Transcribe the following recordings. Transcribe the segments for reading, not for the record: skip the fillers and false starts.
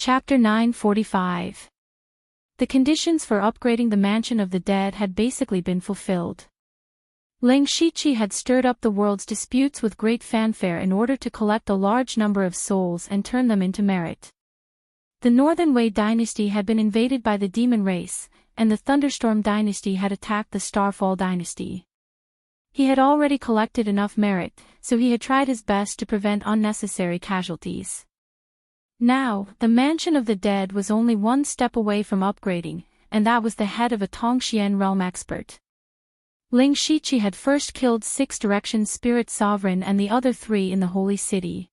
Chapter 945. The conditions for upgrading the Mansion of the Dead had basically been fulfilled. Ling Shiqi had stirred up the world's disputes with great fanfare in order to collect a large number of souls and turn them into merit. The Northern Wei dynasty had been invaded by the demon race, and the Thunderstorm dynasty had attacked the Starfall dynasty. He had already collected enough merit, so he had tried his best to prevent unnecessary casualties. Now, the Mansion of the Dead was only one step away from upgrading, and that was the head of a Tongxian realm expert. Ling Shiqi had first killed 6 Direction Spirit Sovereign and the other 3 in the Holy City.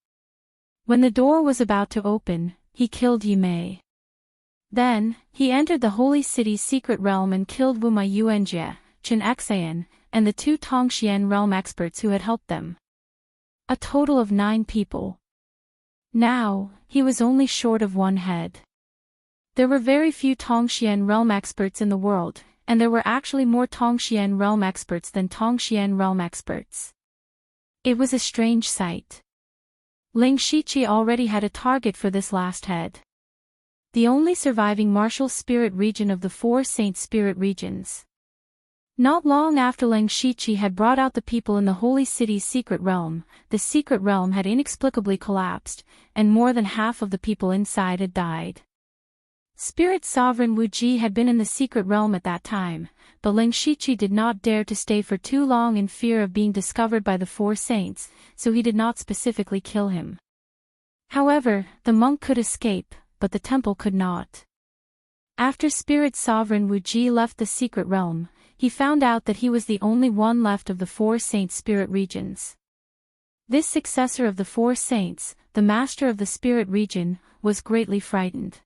When the door was about to open, he killed Yimei. Then, he entered the Holy City's secret realm and killed Wuma Yuanjie, Chen Xan, and the 2 Tongxian realm experts who had helped them. A total of 9 people. Now, he was only short of 1 head. There were very few Tongxian realm experts in the world, and there were actually more Tongxian realm experts than Tongxian realm experts. It was a strange sight. Ling Shiqi already had a target for this last head. The only surviving martial spirit region of the 4 saint spirit regions. Not long after Ling Shiqi had brought out the people in the Holy City's secret realm, the secret realm had inexplicably collapsed, and more than half of the people inside had died. Spirit Sovereign Wu Ji had been in the secret realm at that time, but Ling Shiqi did not dare to stay for too long in fear of being discovered by the 4 saints, so he did not specifically kill him. However, the monk could escape, but the temple could not. After Spirit Sovereign Wu Ji left the secret realm, he found out that he was the only one left of the 4 saint spirit regions. This successor of the 4 saints, the master of the spirit region, was greatly frightened.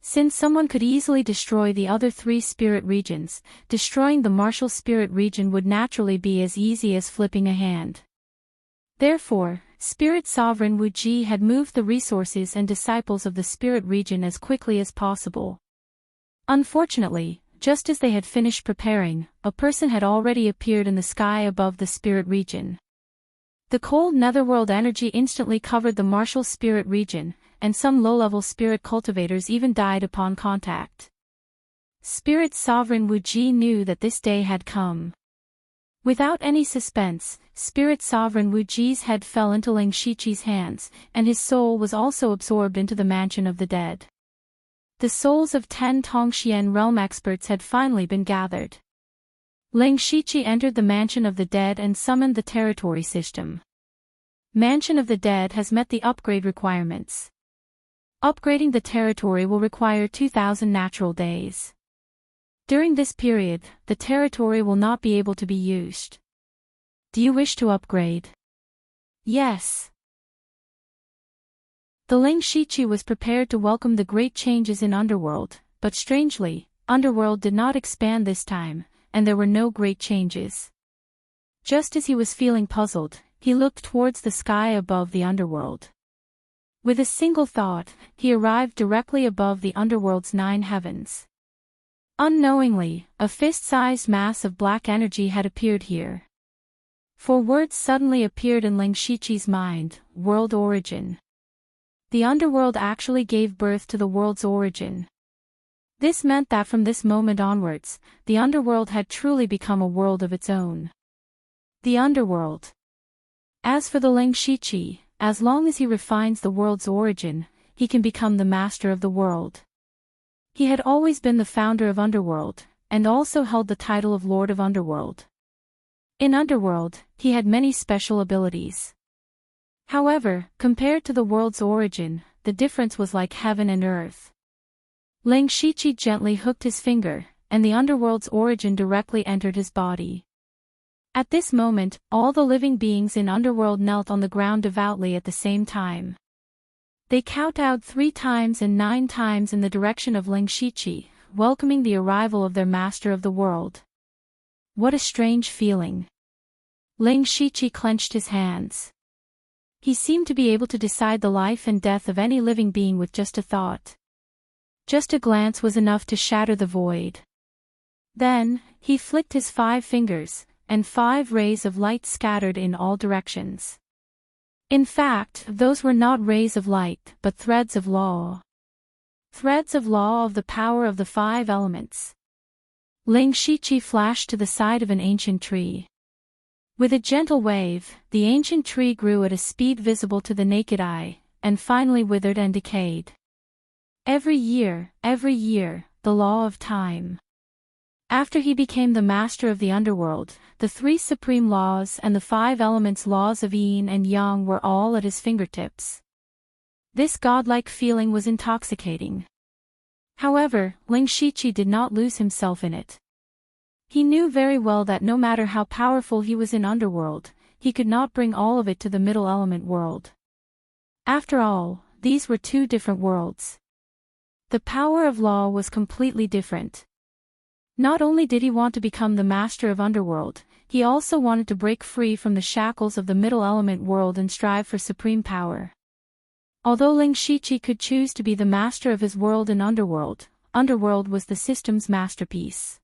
Since someone could easily destroy the other 3 spirit regions, destroying the martial spirit region would naturally be as easy as flipping a hand. Therefore, Spirit Sovereign Wu Ji had moved the resources and disciples of the spirit region as quickly as possible. Unfortunately, just as they had finished preparing, a person had already appeared in the sky above the spirit region. The cold netherworld energy instantly covered the martial spirit region, and some low-level spirit cultivators even died upon contact. Spirit Sovereign Wu Ji knew that this day had come. Without any suspense, Spirit Sovereign Wu Ji's head fell into Ling Shiqi's hands, and his soul was also absorbed into the Mansion of the Dead. The souls of 10 Tongxian realm experts had finally been gathered. Ling Shiqi entered the Mansion of the Dead and summoned the territory system. Mansion of the Dead has met the upgrade requirements. Upgrading the territory will require 2,000 natural days. During this period, the territory will not be able to be used. Do you wish to upgrade? Yes. The Ling Shiqi was prepared to welcome the great changes in Underworld, but strangely, Underworld did not expand this time, and there were no great changes. Just as he was feeling puzzled, he looked towards the sky above the Underworld. With a single thought, he arrived directly above the Underworld's 9 heavens. Unknowingly, a fist-sized mass of black energy had appeared here. 4 words suddenly appeared in Ling Shiqi's mind: world origin. The Underworld actually gave birth to the world's origin. This meant that from this moment onwards, the Underworld had truly become a world of its own. The Underworld. As for the Ling Shiqi, as long as he refines the world's origin, he can become the master of the world. He had always been the founder of Underworld, and also held the title of Lord of Underworld. In Underworld, he had many special abilities. However, compared to the world's origin, the difference was like heaven and earth. Ling Shiqi gently hooked his finger, and the Underworld's origin directly entered his body. At this moment, all the living beings in Underworld knelt on the ground devoutly at the same time. They kowtowed 3 times and 9 times in the direction of Ling Shiqi, welcoming the arrival of their master of the world. What a strange feeling. Ling Shiqi clenched his hands. He seemed to be able to decide the life and death of any living being with just a thought. Just a glance was enough to shatter the void. Then, he flicked his 5 fingers, and 5 rays of light scattered in all directions. In fact, those were not rays of light, but threads of law. Threads of law of the power of the 5 elements. Ling Shiqi flashed to the side of an ancient tree. With a gentle wave, the ancient tree grew at a speed visible to the naked eye, and finally withered and decayed. Every year, the law of time. After he became the master of the underworld, the 3 supreme laws and the 5 elements laws of yin and yang were all at his fingertips. This godlike feeling was intoxicating. However, Ling Shiqi did not lose himself in it. He knew very well that no matter how powerful he was in underworld, he could not bring all of it to the middle element world. After all, these were 2 different worlds. The power of law was completely different. Not only did he want to become the master of underworld, he also wanted to break free from the shackles of the middle element world and strive for supreme power. Although Ling Shiqi could choose to be the master of his world in underworld, underworld was the system's masterpiece.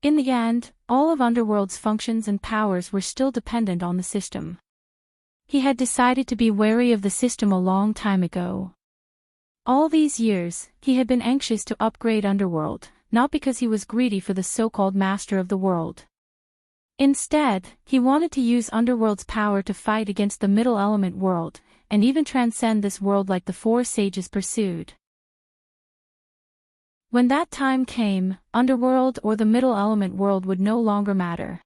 In the end, all of underworld's functions and powers were still dependent on the system. He had decided to be wary of the system a long time ago. All these years, he had been anxious to upgrade underworld, not because he was greedy for the so-called master of the world. Instead, he wanted to use underworld's power to fight against the middle element world, and even transcend this world like the 4 sages pursued. When that time came, underworld or the middle element world would no longer matter.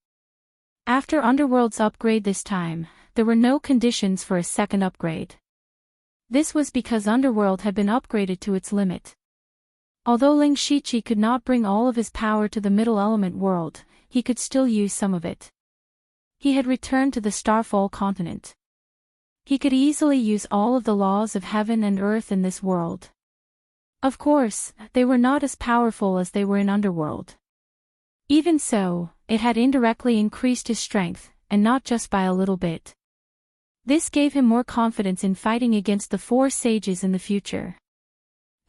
After underworld's upgrade this time, there were no conditions for a second upgrade. This was because underworld had been upgraded to its limit. Although Ling Shiqi could not bring all of his power to the middle element world, he could still use some of it. He had returned to the Starfall continent. He could easily use all of the laws of heaven and earth in this world. Of course, they were not as powerful as they were in underworld. Even so, it had indirectly increased his strength, and not just by a little bit. This gave him more confidence in fighting against the 4 sages in the future.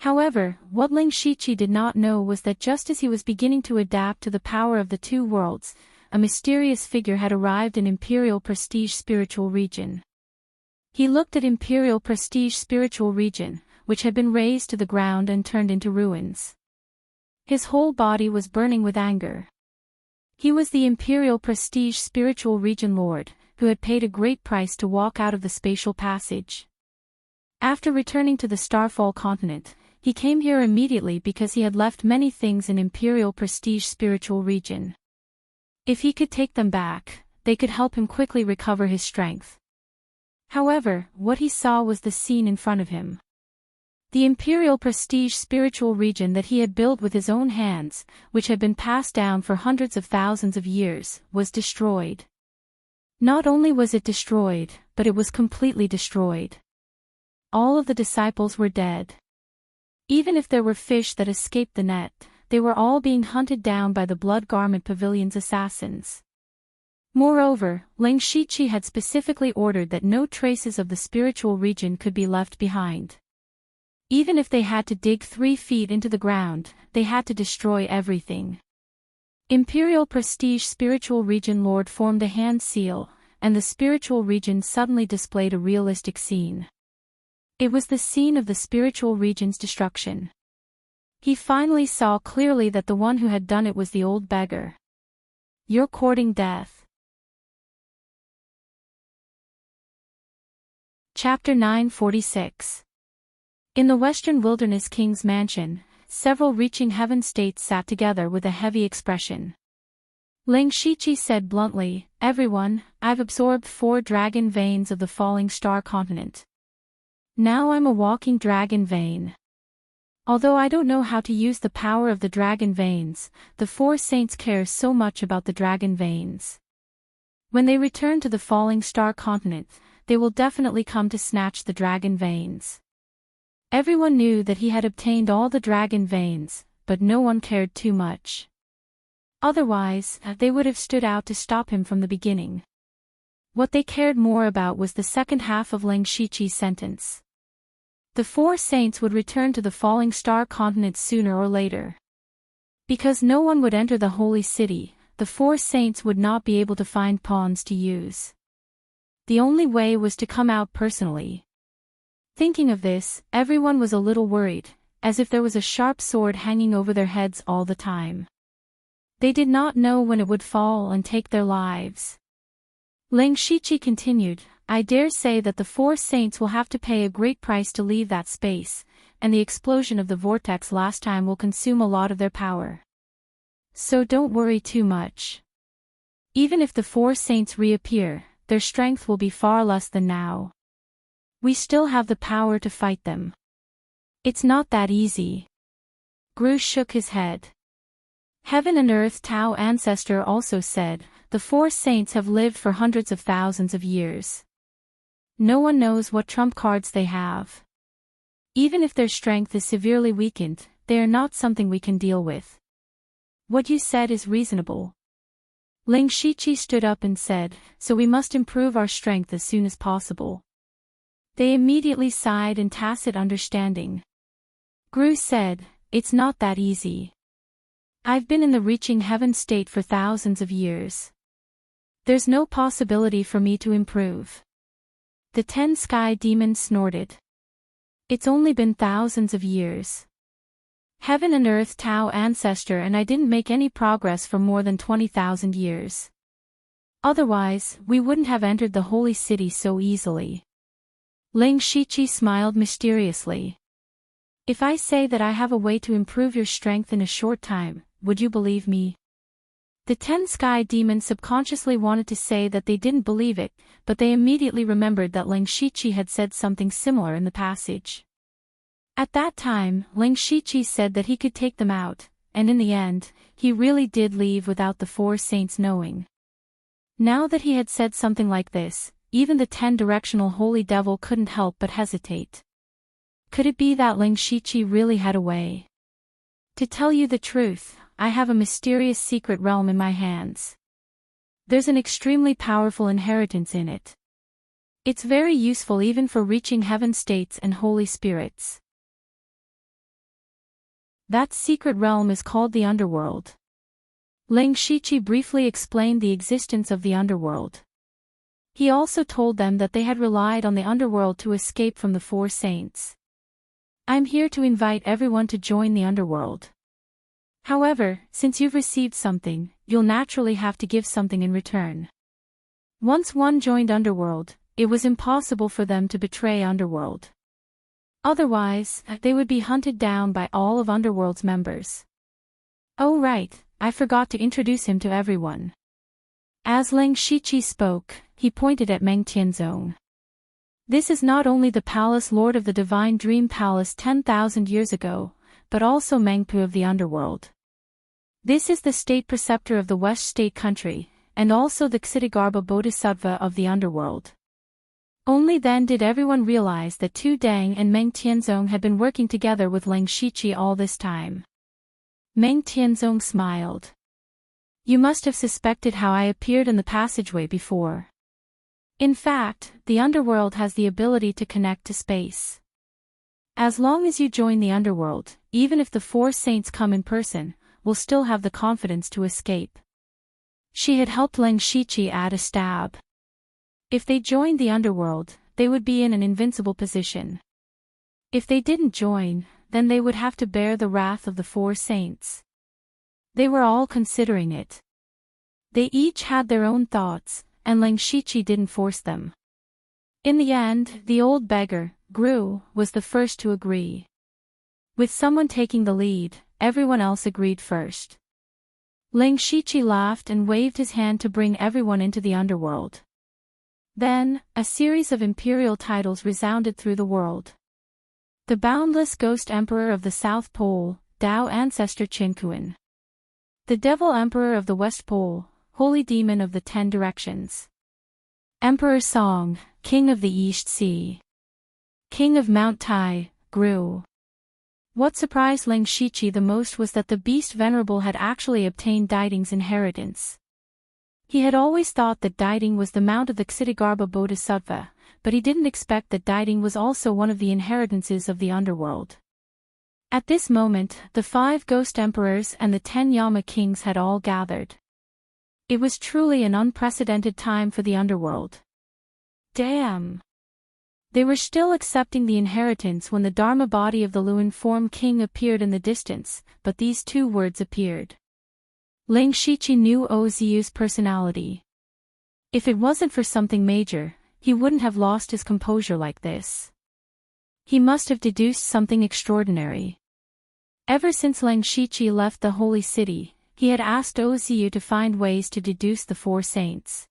However, what Ling Shiqi did not know was that just as he was beginning to adapt to the power of the 2 worlds, a mysterious figure had arrived in Imperial Prestige Spiritual Region. He looked at Imperial Prestige Spiritual Region, which had been razed to the ground and turned into ruins. His whole body was burning with anger. He was the Imperial Prestige Spiritual Region Lord, who had paid a great price to walk out of the spatial passage. After returning to the Starfall continent, he came here immediately because he had left many things in Imperial Prestige Spiritual Region. If he could take them back, they could help him quickly recover his strength. However, what he saw was the scene in front of him. The Imperial Prestige Spiritual Region that he had built with his own hands, which had been passed down for hundreds of thousands of years, was destroyed. Not only was it destroyed, but it was completely destroyed. All of the disciples were dead. Even if there were fish that escaped the net, they were all being hunted down by the Blood Garment Pavilion's assassins. Moreover, Ling Shiqi had specifically ordered that no traces of the spiritual region could be left behind. Even if they had to dig 3 feet into the ground, they had to destroy everything. Imperial Prestige Spiritual Region Lord formed a hand seal, and the spiritual region suddenly displayed a realistic scene. It was the scene of the spiritual region's destruction. He finally saw clearly that the one who had done it was the old beggar. "You're courting death." Chapter 946. In the Western Wilderness King's mansion, several reaching heaven states sat together with a heavy expression. Ling Shiqi said bluntly, "Everyone, I've absorbed 4 dragon veins of the falling star continent. Now I'm a walking dragon vein. Although I don't know how to use the power of the dragon veins, the 4 saints care so much about the dragon veins. When they return to the falling star continent, they will definitely come to snatch the dragon veins." Everyone knew that he had obtained all the dragon veins, but no one cared too much. Otherwise, they would have stood out to stop him from the beginning. What they cared more about was the second half of Ling Shiqi's sentence. The 4 saints would return to the falling star continent sooner or later. Because no one would enter the holy city, the 4 saints would not be able to find pawns to use. The only way was to come out personally. Thinking of this, everyone was a little worried, as if there was a sharp sword hanging over their heads all the time. They did not know when it would fall and take their lives. Lang Shichi continued, I dare say that the 4 saints will have to pay a great price to leave that space, and the explosion of the vortex last time will consume a lot of their power. So don't worry too much. Even if the 4 saints reappear, their strength will be far less than now. We still have the power to fight them. It's not that easy. Gru shook his head. Heaven and Earth Tao Ancestor also said, the 4 saints have lived for hundreds of thousands of years. No one knows what trump cards they have. Even if their strength is severely weakened, they are not something we can deal with. What you said is reasonable. Lang Shichi stood up and said, so we must improve our strength as soon as possible. They immediately sighed in tacit understanding. Gru said, it's not that easy. I've been in the reaching heaven state for thousands of years. There's no possibility for me to improve. The 10 sky demons snorted. It's only been thousands of years. Heaven and Earth Tao Ancestor and I didn't make any progress for more than 20,000 years. Otherwise, we wouldn't have entered the holy city so easily. Lang Shichi smiled mysteriously. If I say that I have a way to improve your strength in a short time, would you believe me? The 10 sky demons subconsciously wanted to say that they didn't believe it, but they immediately remembered that Lang Shichi had said something similar in the passage. At that time, Lang Shichi said that he could take them out, and in the end, he really did leave without the 4 saints knowing. Now that he had said something like this, even the 10-directional holy devil couldn't help but hesitate. Could it be that Lang Shichi really had a way? To tell you the truth, I have a mysterious secret realm in my hands. There's an extremely powerful inheritance in it. It's very useful even for reaching heaven states and holy spirits. That secret realm is called the underworld. Lang Shichi briefly explained the existence of the underworld. He also told them that they had relied on the underworld to escape from the 4 saints. I'm here to invite everyone to join the underworld. However, since you've received something, you'll naturally have to give something in return. Once one joined underworld, it was impossible for them to betray underworld. Otherwise, they would be hunted down by all of underworld's members. Oh right, I forgot to introduce him to everyone. As Lang Shichi spoke, he pointed at Meng Tianzong. This is not only the palace lord of the divine dream palace 10,000 years ago, but also Mengpu of the underworld. This is the state preceptor of the West State country, and also the Ksitigarbha Bodhisattva of the underworld. Only then did everyone realize that Tu Dang and Meng Tianzong had been working together with Lang Shichi all this time. Meng Tianzong smiled. You must have suspected how I appeared in the passageway before. In fact, the underworld has the ability to connect to space. As long as you join the underworld, even if the 4 saints come in person, we'll still have the confidence to escape. She had helped Lang Shichi add a stab. If they joined the underworld, they would be in an invincible position. If they didn't join, then they would have to bear the wrath of the 4 saints. They were all considering it. They each had their own thoughts, and Lang Shichi didn't force them. In the end, the old beggar, Gru, was the first to agree. With someone taking the lead, everyone else agreed first. Lang Shichi laughed and waved his hand to bring everyone into the underworld. Then, a series of imperial titles resounded through the world. The boundless ghost emperor of the South Pole, Tao Ancestor Qinkuan. The devil emperor of the West Pole, holy demon of the 10 directions. Emperor Song, king of the East Sea. King of Mount Tai, Gru. What surprised Lang Shichi the most was that the beast venerable had actually obtained Daiding's inheritance. He had always thought that Daiding was the mount of the Ksitigarbha Bodhisattva, but he didn't expect that Daiding was also one of the inheritances of the underworld. At this moment, the 5 ghost emperors and the 10 Yama kings had all gathered. It was truly an unprecedented time for the underworld. Damn! They were still accepting the inheritance when the Dharma body of the Luin form king appeared in the distance, but these two words appeared. Ling Shiqi knew Oziu's personality. If it wasn't for something major, he wouldn't have lost his composure like this. He must have deduced something extraordinary. Ever since Ling Shiqi left the holy city, he had asked Oziu to find ways to deduce the four saints.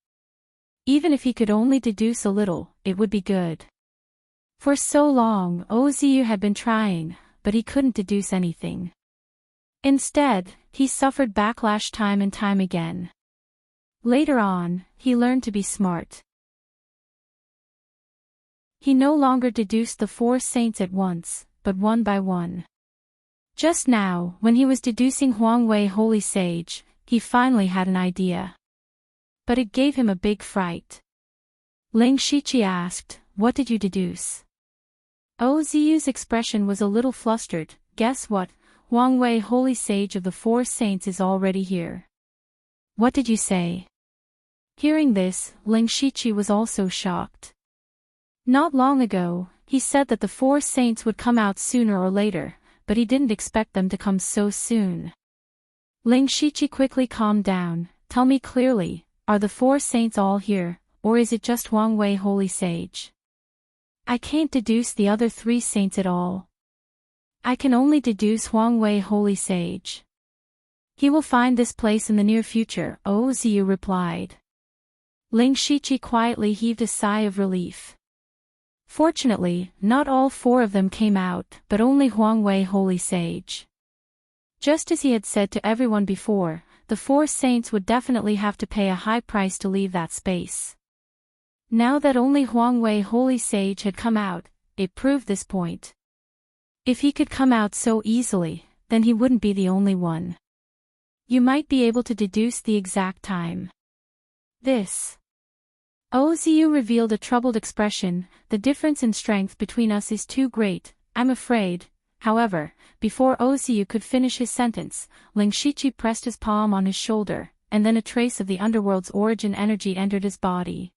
Even if he could only deduce a little, it would be good. For so long, Oziu had been trying, but he couldn't deduce anything. Instead, he suffered backlash time and time again. Later on, he learned to be smart. He no longer deduced the four saints at once, but one by one. Just now, when he was deducing Huangwei Holy Sage, he finally had an idea. But it gave him a big fright. Ling Shiqi asked, "What did you deduce?" Oziu's expression was a little flustered. "Guess what? Huangwei Holy Sage of the Four Saints is already here." "What did you say?" Hearing this, Ling Shiqi was also shocked. Not long ago, he said that the four saints would come out sooner or later, but he didn't expect them to come so soon. Ling Shiqi quickly calmed down. "Tell me clearly, are the four saints all here, or is it just Huangwei Holy Sage? I can't deduce the other three saints at all. I can only deduce Huangwei Holy Sage." "He will find this place in the near future," Oziu replied. Ling Shiqi quietly heaved a sigh of relief. Fortunately, not all four of them came out, but only Huangwei Holy Sage. Just as he had said to everyone before, the four saints would definitely have to pay a high price to leave that space. Now that only Huangwei Holy Sage had come out, it proved this point. If he could come out so easily, then he wouldn't be the only one. You might be able to deduce the exact time. This. Oziu revealed a troubled expression. "The difference in strength between us is too great, I'm afraid." However, before Oziu could finish his sentence, Ling Shiqi pressed his palm on his shoulder, and then a trace of the underworld's origin energy entered his body.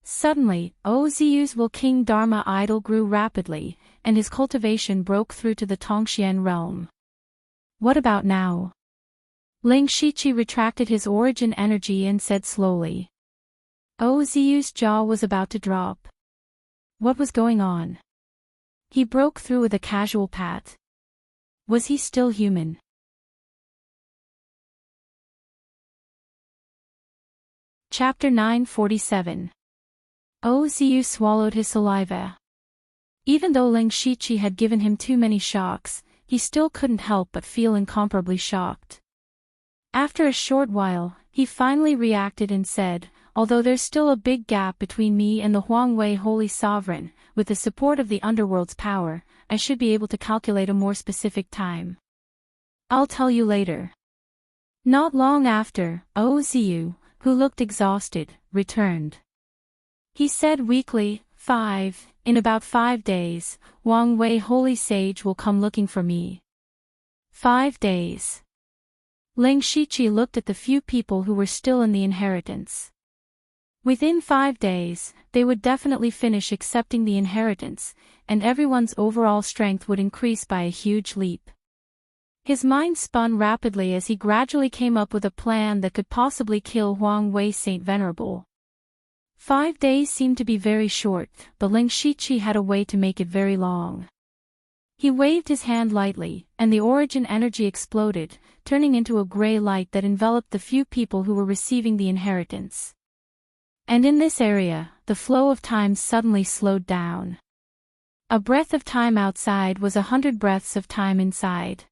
Suddenly, Oziu's Will King Dharma idol grew rapidly, and his cultivation broke through to the Tongxian realm. "What about now?" Ling Shiqi retracted his origin energy and said slowly. Oziu's jaw was about to drop. What was going on? He broke through with a casual pat. Was he still human? Chapter 947. Oziu swallowed his saliva. Even though Ling Shiqi had given him too many shocks, he still couldn't help but feel incomparably shocked. After a short while, he finally reacted and said, "Although there's still a big gap between me and the Huangwei Holy Sovereign, with the support of the underworld's power, I should be able to calculate a more specific time. I'll tell you later." Not long after, Oziu, who looked exhausted, returned. He said weakly, In about 5 days, Huangwei Holy Sage will come looking for me." 5 days. Ling Shiqi looked at the few people who were still in the inheritance. Within 5 days, they would definitely finish accepting the inheritance, and everyone's overall strength would increase by a huge leap. His mind spun rapidly as he gradually came up with a plan that could possibly kill Huangwei Saint Venerable. 5 days seemed to be very short, but Ling Shiqi had a way to make it very long. He waved his hand lightly, and the origin energy exploded, turning into a gray light that enveloped the few people who were receiving the inheritance. And in this area, the flow of time suddenly slowed down. A breath of time outside was 100 breaths of time inside.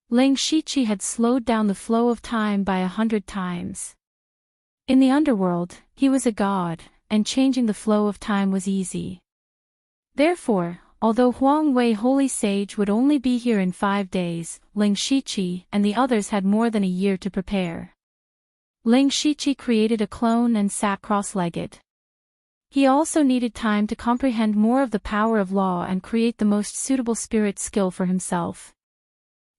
Ling Shiqi had slowed down the flow of time by 100 times. In the underworld, he was a god, and changing the flow of time was easy. Therefore, although Huangwei Holy Sage would only be here in 5 days, Ling Shiqi and the others had more than a year to prepare. Ling Shiqi created a clone and sat cross-legged. He also needed time to comprehend more of the power of law and create the most suitable spirit skill for himself.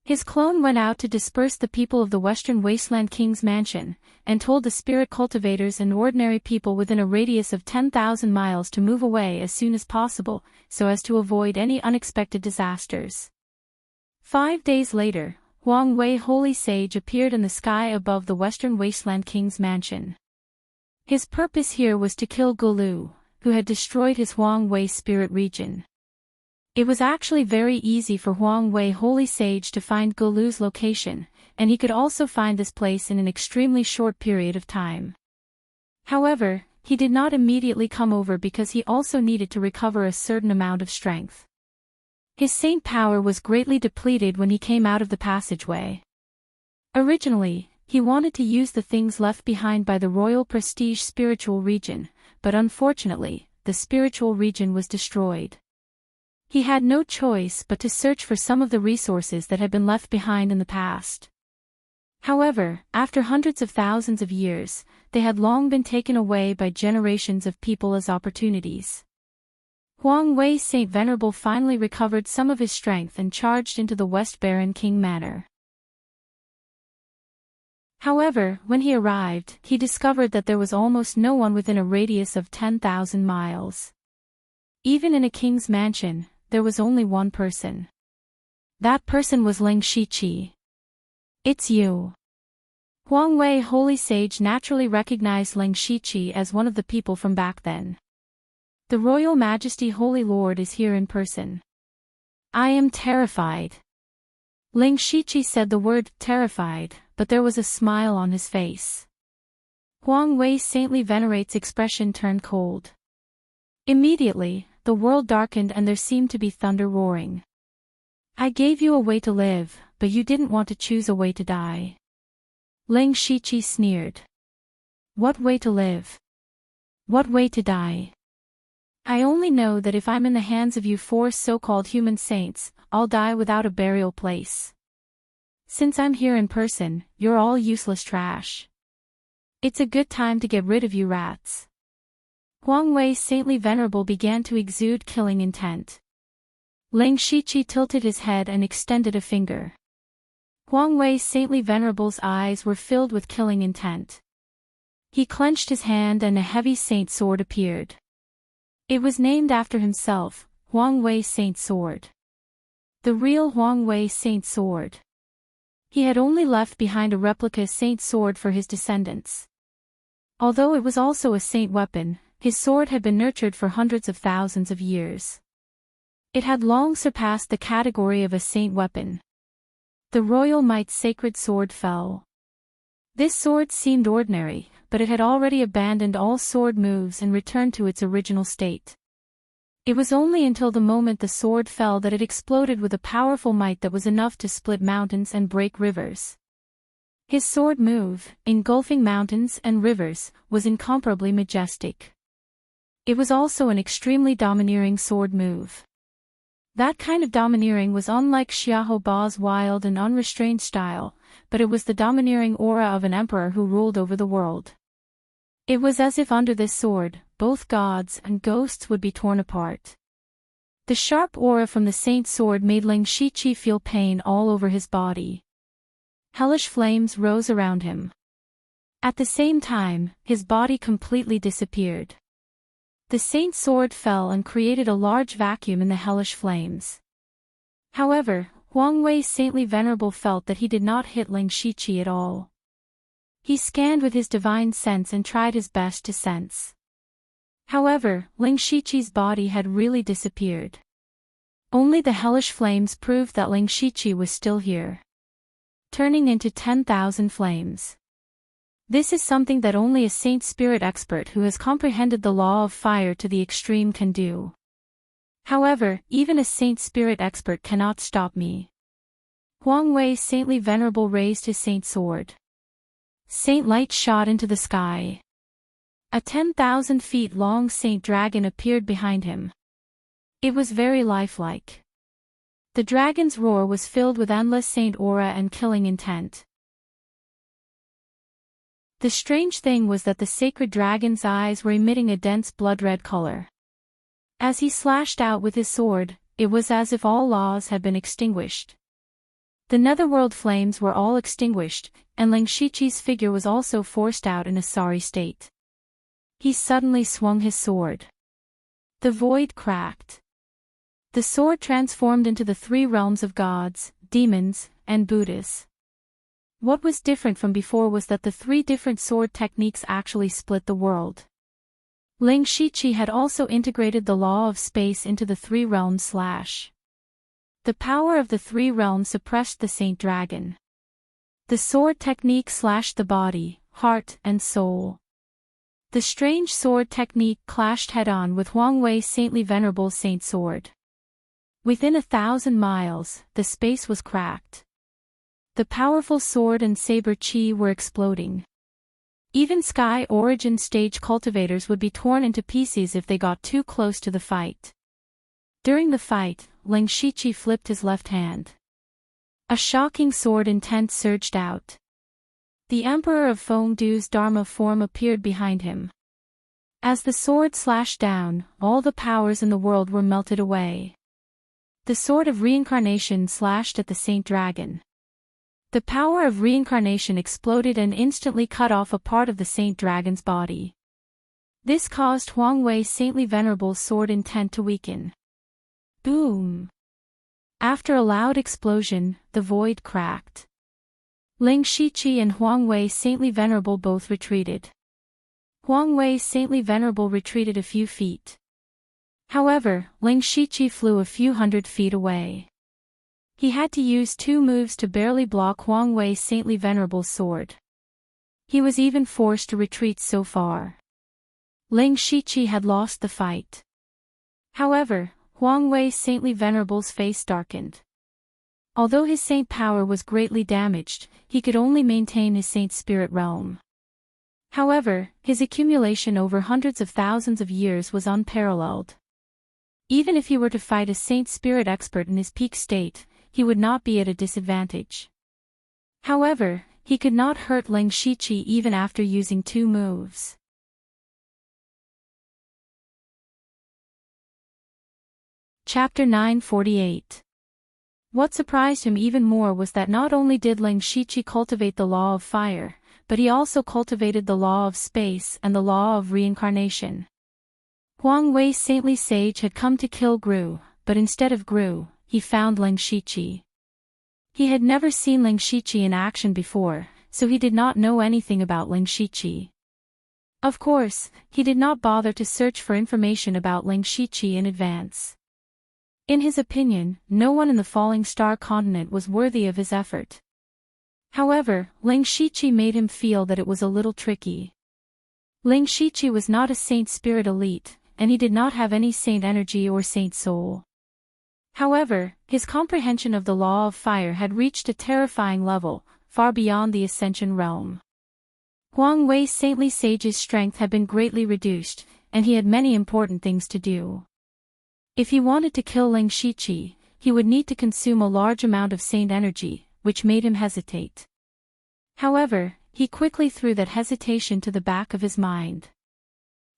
His clone went out to disperse the people of the Western Wasteland King's mansion, and told the spirit cultivators and ordinary people within a radius of 10,000 miles to move away as soon as possible, so as to avoid any unexpected disasters. 5 days later, Huang Wei Holy Sage appeared in the sky above the Western Wasteland King's mansion. His purpose here was to kill Gulu, who had destroyed his Huang Wei spirit region. It was actually very easy for Huang Wei Holy Sage to find Gulu's location, and he could also find this place in an extremely short period of time. However, he did not immediately come over because he also needed to recover a certain amount of strength. His saint power was greatly depleted when he came out of the passageway. Originally, he wanted to use the things left behind by the Royal Prestige spiritual region, but unfortunately, the spiritual region was destroyed. He had no choice but to search for some of the resources that had been left behind in the past. However, after hundreds of thousands of years, they had long been taken away by generations of people as opportunities. Huang Wei Saint Venerable finally recovered some of his strength and charged into the West Baron King Manor. However, when he arrived, he discovered that there was almost no one within a radius of 10,000 miles. Even in a king's mansion, there was only one person. That person was Ling Shiqi. "It's you." Huang Wei Holy Sage naturally recognized Ling Shiqi as one of the people from back then. "The Royal Majesty Holy Lord is here in person." "I am terrified." Ling Shiqi said the word terrified, but there was a smile on his face. Huang Wei Saintly Venerate's expression turned cold. Immediately, the world darkened and there seemed to be thunder roaring. "I gave you a way to live, but you didn't want to choose a way to die." Ling Shiqi sneered. "What way to live? What way to die? I only know that if I'm in the hands of you four so-called human saints, I'll die without a burial place. Since I'm here in person, you're all useless trash. It's a good time to get rid of you rats." Huang Wei Saintly Venerable began to exude killing intent. Ling Shiqi tilted his head and extended a finger. Huang Wei Saintly Venerable's eyes were filled with killing intent. He clenched his hand and a heavy saint sword appeared. It was named after himself, Huang Wei Saint Sword. The real Huang Wei Saint Sword. He had only left behind a replica saint sword for his descendants. Although it was also a saint weapon, his sword had been nurtured for hundreds of thousands of years. It had long surpassed the category of a saint weapon. The Royal Might's sacred sword fell. This sword seemed ordinary, but it had already abandoned all sword moves and returned to its original state. It was only until the moment the sword fell that it exploded with a powerful might that was enough to split mountains and break rivers. His sword move, engulfing mountains and rivers, was incomparably majestic. It was also an extremely domineering sword move. That kind of domineering was unlike Xiahou Ba's wild and unrestrained style, but it was the domineering aura of an emperor who ruled over the world. It was as if under this sword, both gods and ghosts would be torn apart. The sharp aura from the saint's sword made Ling Shiqi feel pain all over his body. Hellish flames rose around him. At the same time, his body completely disappeared. The saint's sword fell and created a large vacuum in the hellish flames. However, Huang Wei Saintly Venerable felt that he did not hit Ling Shiqi at all. He scanned with his divine sense and tried his best to sense. However, Ling Shiqi's body had really disappeared. Only the hellish flames proved that Ling Shiqi was still here, turning into 10,000 flames. This is something that only a saint spirit expert who has comprehended the law of fire to the extreme can do. However, even a saint spirit expert cannot stop me. Huang Wei Saintly Venerable raised his saint sword. Saint light shot into the sky. A 10,000 feet long saint dragon appeared behind him. It was very lifelike. The dragon's roar was filled with endless saint aura and killing intent. The strange thing was that the sacred dragon's eyes were emitting a dense blood-red color. As he slashed out with his sword, it was as if all laws had been extinguished. The netherworld flames were all extinguished, and Ling Shiqi's figure was also forced out in a sorry state. He suddenly swung his sword. The void cracked. The sword transformed into the three realms of gods, demons, and Buddhas. What was different from before was that the three different sword techniques actually split the world. Ling Shiqi had also integrated the law of space into the three realms. The power of the three realms suppressed the Saint Dragon. The sword technique slashed the body, heart, and soul. The strange sword technique clashed head-on with Huangwei's saintly venerable saint sword. Within 1,000 miles, the space was cracked. The powerful sword and saber chi were exploding. Even Sky Origin stage cultivators would be torn into pieces if they got too close to the fight. During the fight, Ling Shiqi flipped his left hand. A shocking sword intent surged out. The Emperor of Fengdu's Dharma form appeared behind him. As the sword slashed down, all the powers in the world were melted away. The sword of reincarnation slashed at the Saint Dragon. The power of reincarnation exploded and instantly cut off a part of the Saint Dragon's body. This caused Huangwei's saintly venerable sword intent to weaken. Boom! After a loud explosion, the void cracked. Ling Shiqi and Huangwei's saintly venerable both retreated. Huangwei's saintly venerable retreated a few feet. However, Ling Shiqi flew a few hundred feet away. He had to use 2 moves to barely block Huangwei's saintly venerable sword. He was even forced to retreat so far. Ling Shiqi had lost the fight. However, Huangwei's saintly venerable's face darkened. Although his saint power was greatly damaged, he could only maintain his saint spirit realm. However, his accumulation over hundreds of thousands of years was unparalleled. Even if he were to fight a saint spirit expert in his peak state, he would not be at a disadvantage. However, he could not hurt Ling Shiqi even after using 2 moves. Chapter 948. What surprised him even more was that not only did Ling Shiqi cultivate the law of fire, but he also cultivated the law of space and the law of reincarnation. Huangwei's saintly sage had come to kill Gru, but instead of Gru, he found Ling Shiqi. He had never seen Ling Shiqi in action before, so he did not know anything about Ling Shiqi. Of course, he did not bother to search for information about Ling Shiqi in advance. In his opinion, no one in the Falling Star continent was worthy of his effort. However, Ling Shiqi made him feel that it was a little tricky. Ling Shiqi was not a saint spirit elite, and he did not have any saint energy or saint soul. However, his comprehension of the law of fire had reached a terrifying level, far beyond the ascension realm. Huangwei's saintly sage's strength had been greatly reduced, and he had many important things to do. If he wanted to kill Ling Shiqi, he would need to consume a large amount of saint energy, which made him hesitate. However, he quickly threw that hesitation to the back of his mind.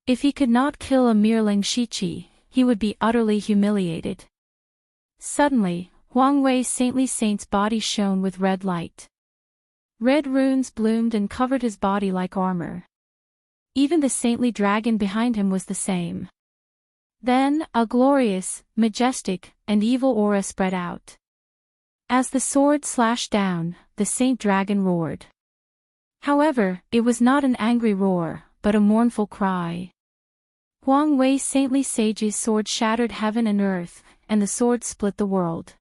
If he could not kill a mere Ling Shiqi, he would be utterly humiliated. Suddenly, Huangwei's saintly saint's body shone with red light. Red runes bloomed and covered his body like armor. Even the saintly dragon behind him was the same. Then, a glorious, majestic, and evil aura spread out. As the sword slashed down, the saint dragon roared. However, it was not an angry roar, but a mournful cry. Huangwei's saintly sage's sword shattered heaven and earth, and the sword split the world.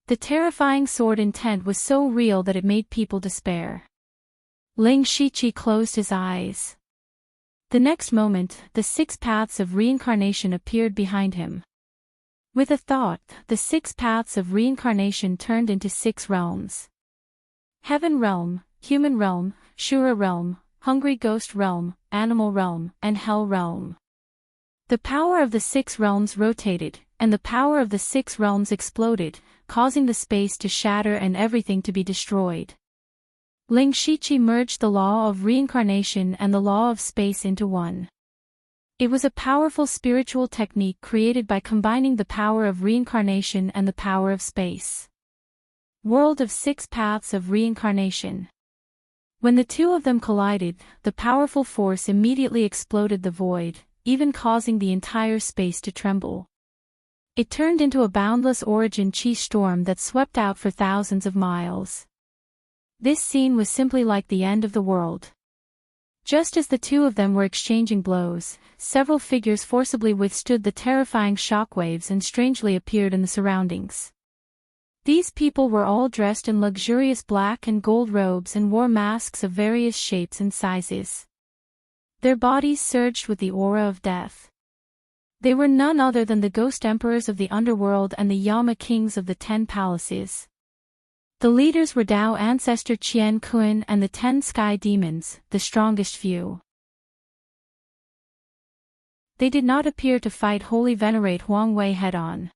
The terrifying sword intent was so real that it made people despair. Ling Shiqi closed his eyes. The next moment, the 6 paths of reincarnation appeared behind him. With a thought, the 6 paths of reincarnation turned into 6 realms. Heaven realm, human realm, Shura realm, hungry ghost realm, animal realm, and hell realm. The power of the 6 realms rotated, and the power of the 6 realms exploded, causing the space to shatter and everything to be destroyed. Ling Shiqi merged the law of reincarnation and the law of space into one. It was a powerful spiritual technique created by combining the power of reincarnation and the power of space. World of Six Paths of Reincarnation. When the two of them collided, the powerful force immediately exploded the void, even causing the entire space to tremble. It turned into a boundless origin chi storm that swept out for thousands of miles. This scene was simply like the end of the world. Just as the two of them were exchanging blows, several figures forcibly withstood the terrifying shockwaves and strangely appeared in the surroundings. These people were all dressed in luxurious black and gold robes and wore masks of various shapes and sizes. Their bodies surged with the aura of death. They were none other than the ghost emperors of the underworld and the Yama kings of the 10 palaces. The leaders were Tao ancestor Qian Kun and the 10 sky demons, the strongest few. They did not appear to fight Holy Venerate Huang Wei head-on.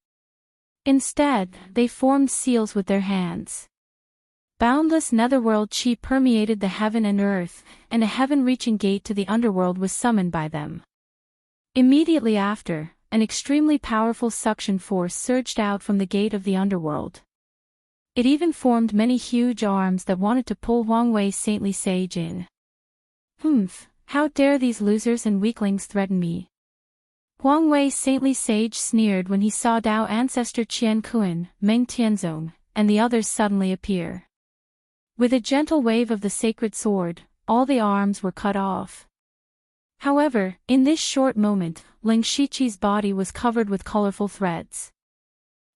Instead, they formed seals with their hands. Boundless netherworld chi permeated the heaven and earth, and a heaven-reaching gate to the underworld was summoned by them. Immediately after, an extremely powerful suction force surged out from the gate of the underworld. It even formed many huge arms that wanted to pull Huang Wei's saintly sage in. How dare these losers and weaklings threaten me? Huang Wei's saintly sage sneered when he saw Tao ancestor Qian Kun, Meng Tianzong, and the others suddenly appear. With a gentle wave of the sacred sword, all the arms were cut off. However, in this short moment, Ling Shiqi's body was covered with colorful threads.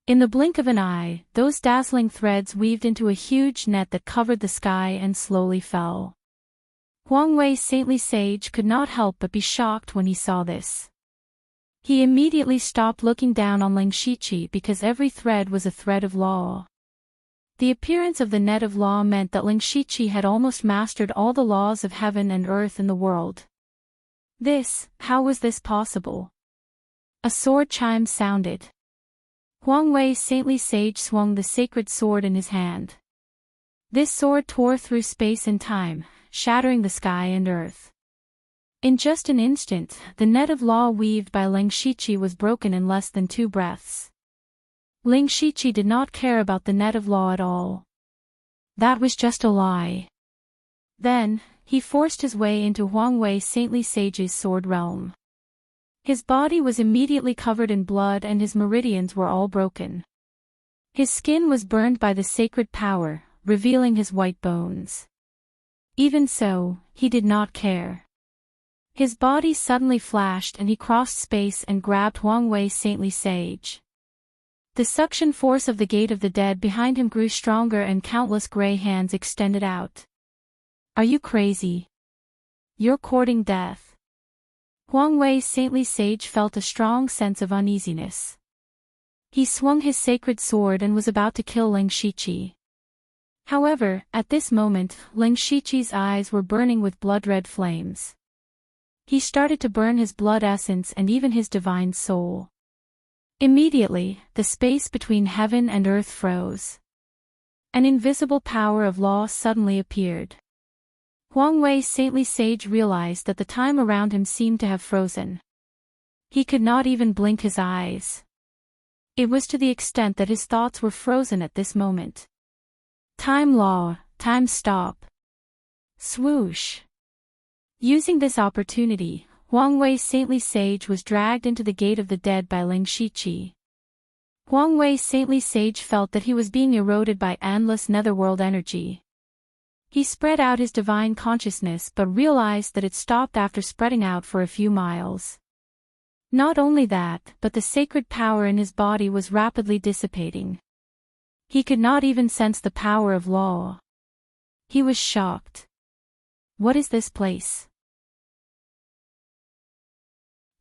In the blink of an eye, those dazzling threads weaved into a huge net that covered the sky and slowly fell. Huang Wei's saintly sage could not help but be shocked when he saw this. He immediately stopped looking down on Ling Shiqi because every thread was a thread of law. The appearance of the net of law meant that Ling Shiqi had almost mastered all the laws of heaven and earth in the world. How was this possible? A sword chime sounded. Huang Wei's saintly sage swung the sacred sword in his hand. This sword tore through space and time, shattering the sky and earth. In just an instant, the net of law weaved by Ling Shiqi was broken in less than 2 breaths. Ling Shiqi did not care about the net of law at all. That was just a lie. Then, he forced his way into Huang Wei's saintly sage's sword realm. His body was immediately covered in blood and his meridians were all broken. His skin was burned by the sacred power, revealing his white bones. Even so, he did not care. His body suddenly flashed and he crossed space and grabbed Huang Wei's saintly sage. The suction force of the gate of the dead behind him grew stronger and countless gray hands extended out. Are you crazy? You're courting death. Huang Wei's saintly sage felt a strong sense of uneasiness. He swung his sacred sword and was about to kill Ling Shiqi. However, at this moment, Ling Shiqi's eyes were burning with blood-red flames. He started to burn his blood essence and even his divine soul. Immediately, the space between heaven and earth froze. An invisible power of law suddenly appeared. Huang Wei's saintly sage realized that the time around him seemed to have frozen. He could not even blink his eyes. It was to the extent that his thoughts were frozen at this moment. Time law, time stop. Swoosh. Using this opportunity, Huang Wei's saintly sage was dragged into the gate of the dead by Ling Shiqi. Huang Wei's saintly sage felt that he was being eroded by endless netherworld energy. He spread out his divine consciousness but realized that it stopped after spreading out for a few miles. Not only that, but the sacred power in his body was rapidly dissipating. He could not even sense the power of law. He was shocked. What is this place?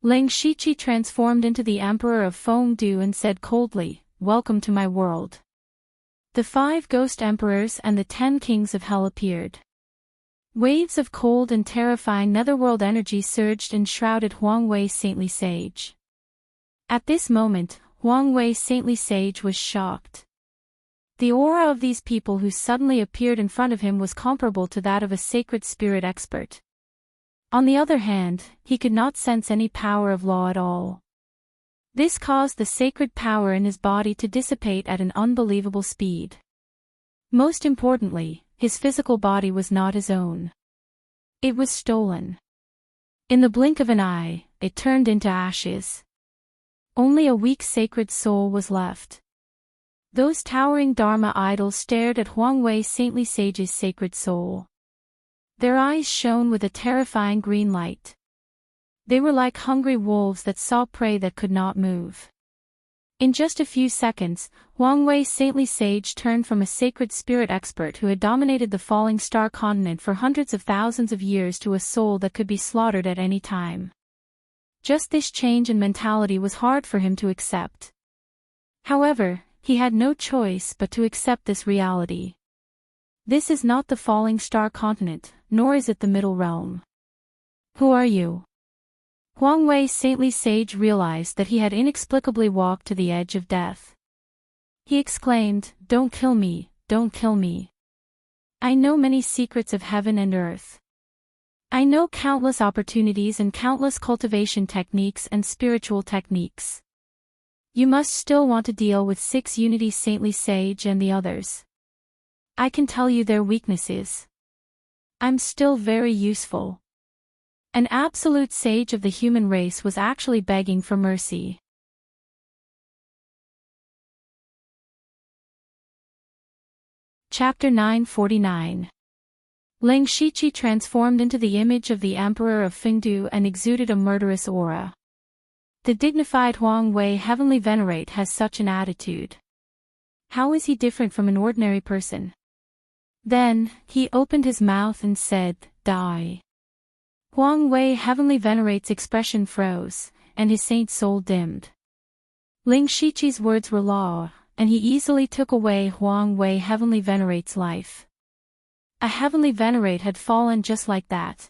Ling Shiqi transformed into the Emperor of Fengdu and said coldly, "Welcome to my world." The 5 ghost emperors and the 10 kings of hell appeared. Waves of cold and terrifying netherworld energy surged and shrouded Huang Wei's saintly sage. At this moment, Huang Wei's saintly sage was shocked. The aura of these people who suddenly appeared in front of him was comparable to that of a sacred spirit expert. On the other hand, he could not sense any power of law at all. This caused the sacred power in his body to dissipate at an unbelievable speed. Most importantly, his physical body was not his own. It was stolen. In the blink of an eye, it turned into ashes. Only a weak sacred soul was left. Those towering Dharma idols stared at Huang Wei saintly sage's sacred soul. Their eyes shone with a terrifying green light. They were like hungry wolves that saw prey that could not move. In just a few seconds, Huang Wei's saintly sage turned from a sacred spirit expert who had dominated the falling star continent for hundreds of thousands of years to a soul that could be slaughtered at any time. Just this change in mentality was hard for him to accept. However, he had no choice but to accept this reality. This is not the falling star continent, nor is it the middle realm. Who are you? Huang Wei's saintly sage realized that he had inexplicably walked to the edge of death. He exclaimed, "Don't kill me, don't kill me. I know many secrets of heaven and earth. I know countless opportunities and countless cultivation techniques and spiritual techniques. You must still want to deal with 6 Unity saintly sage and the others. I can tell you their weaknesses. I'm still very useful." An absolute sage of the human race was actually begging for mercy. Chapter 949. Ling Shiqi transformed into the image of the Emperor of Fengdu and exuded a murderous aura. The dignified Huang Wei Heavenly Venerate has such an attitude. How is he different from an ordinary person? Then, he opened his mouth and said, "Die." Huang Wei Heavenly Venerate's expression froze, and his saint soul dimmed. Ling Shiqi's words were law, and he easily took away Huang Wei Heavenly Venerate's life. A Heavenly Venerate had fallen just like that.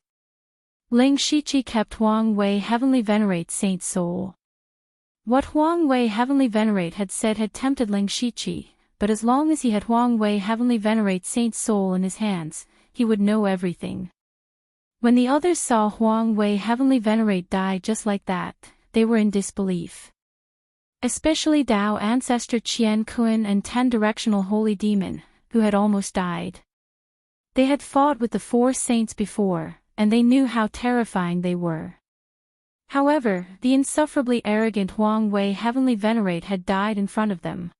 Ling Shiqi kept Huang Wei Heavenly Venerate's saint soul. What Huang Wei Heavenly Venerate had said had tempted Ling Shiqi, but as long as he had Huang Wei Heavenly Venerate's saint soul in his hands, he would know everything. When the others saw Huang Wei Heavenly Venerate die just like that, they were in disbelief. Especially Tao Ancestor Qian Kun and 10-directional Holy Demon, who had almost died. They had fought with the 4 saints before, and they knew how terrifying they were. However, the insufferably arrogant Huang Wei Heavenly Venerate had died in front of them.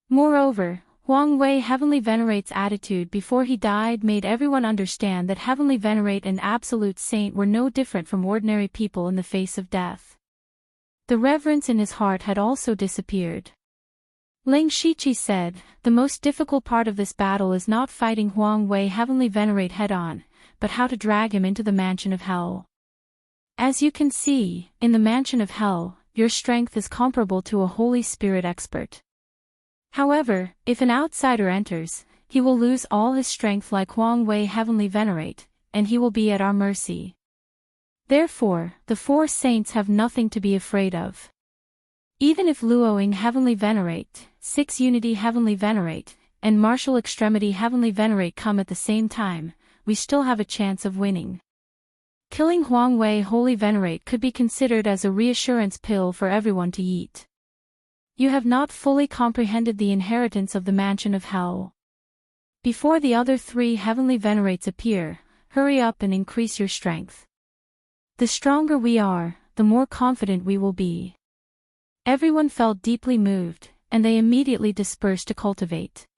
Moreover, Huang Wei Heavenly Venerate's attitude before he died made everyone understand that Heavenly Venerate and Absolute Saint were no different from ordinary people in the face of death. The reverence in his heart had also disappeared. Ling Shiqi said, "The most difficult part of this battle is not fighting Huang Wei Heavenly Venerate head-on, but how to drag him into the mansion of hell. As you can see, in the mansion of hell, your strength is comparable to a Holy Spirit expert. However, if an outsider enters, he will lose all his strength like Huang Wei Heavenly Venerate, and he will be at our mercy. Therefore, the 4 saints have nothing to be afraid of. Even if Luoying Heavenly Venerate, 6 Unity Heavenly Venerate, and Martial Extremity Heavenly Venerate come at the same time, we still have a chance of winning." Killing Huang Wei Holy Venerate could be considered as a reassurance pill for everyone to eat. You have not fully comprehended the inheritance of the mansion of hell. Before the other 3 Heavenly Venerates appear, hurry up and increase your strength. The stronger we are, the more confident we will be. Everyone felt deeply moved, and they immediately dispersed to cultivate.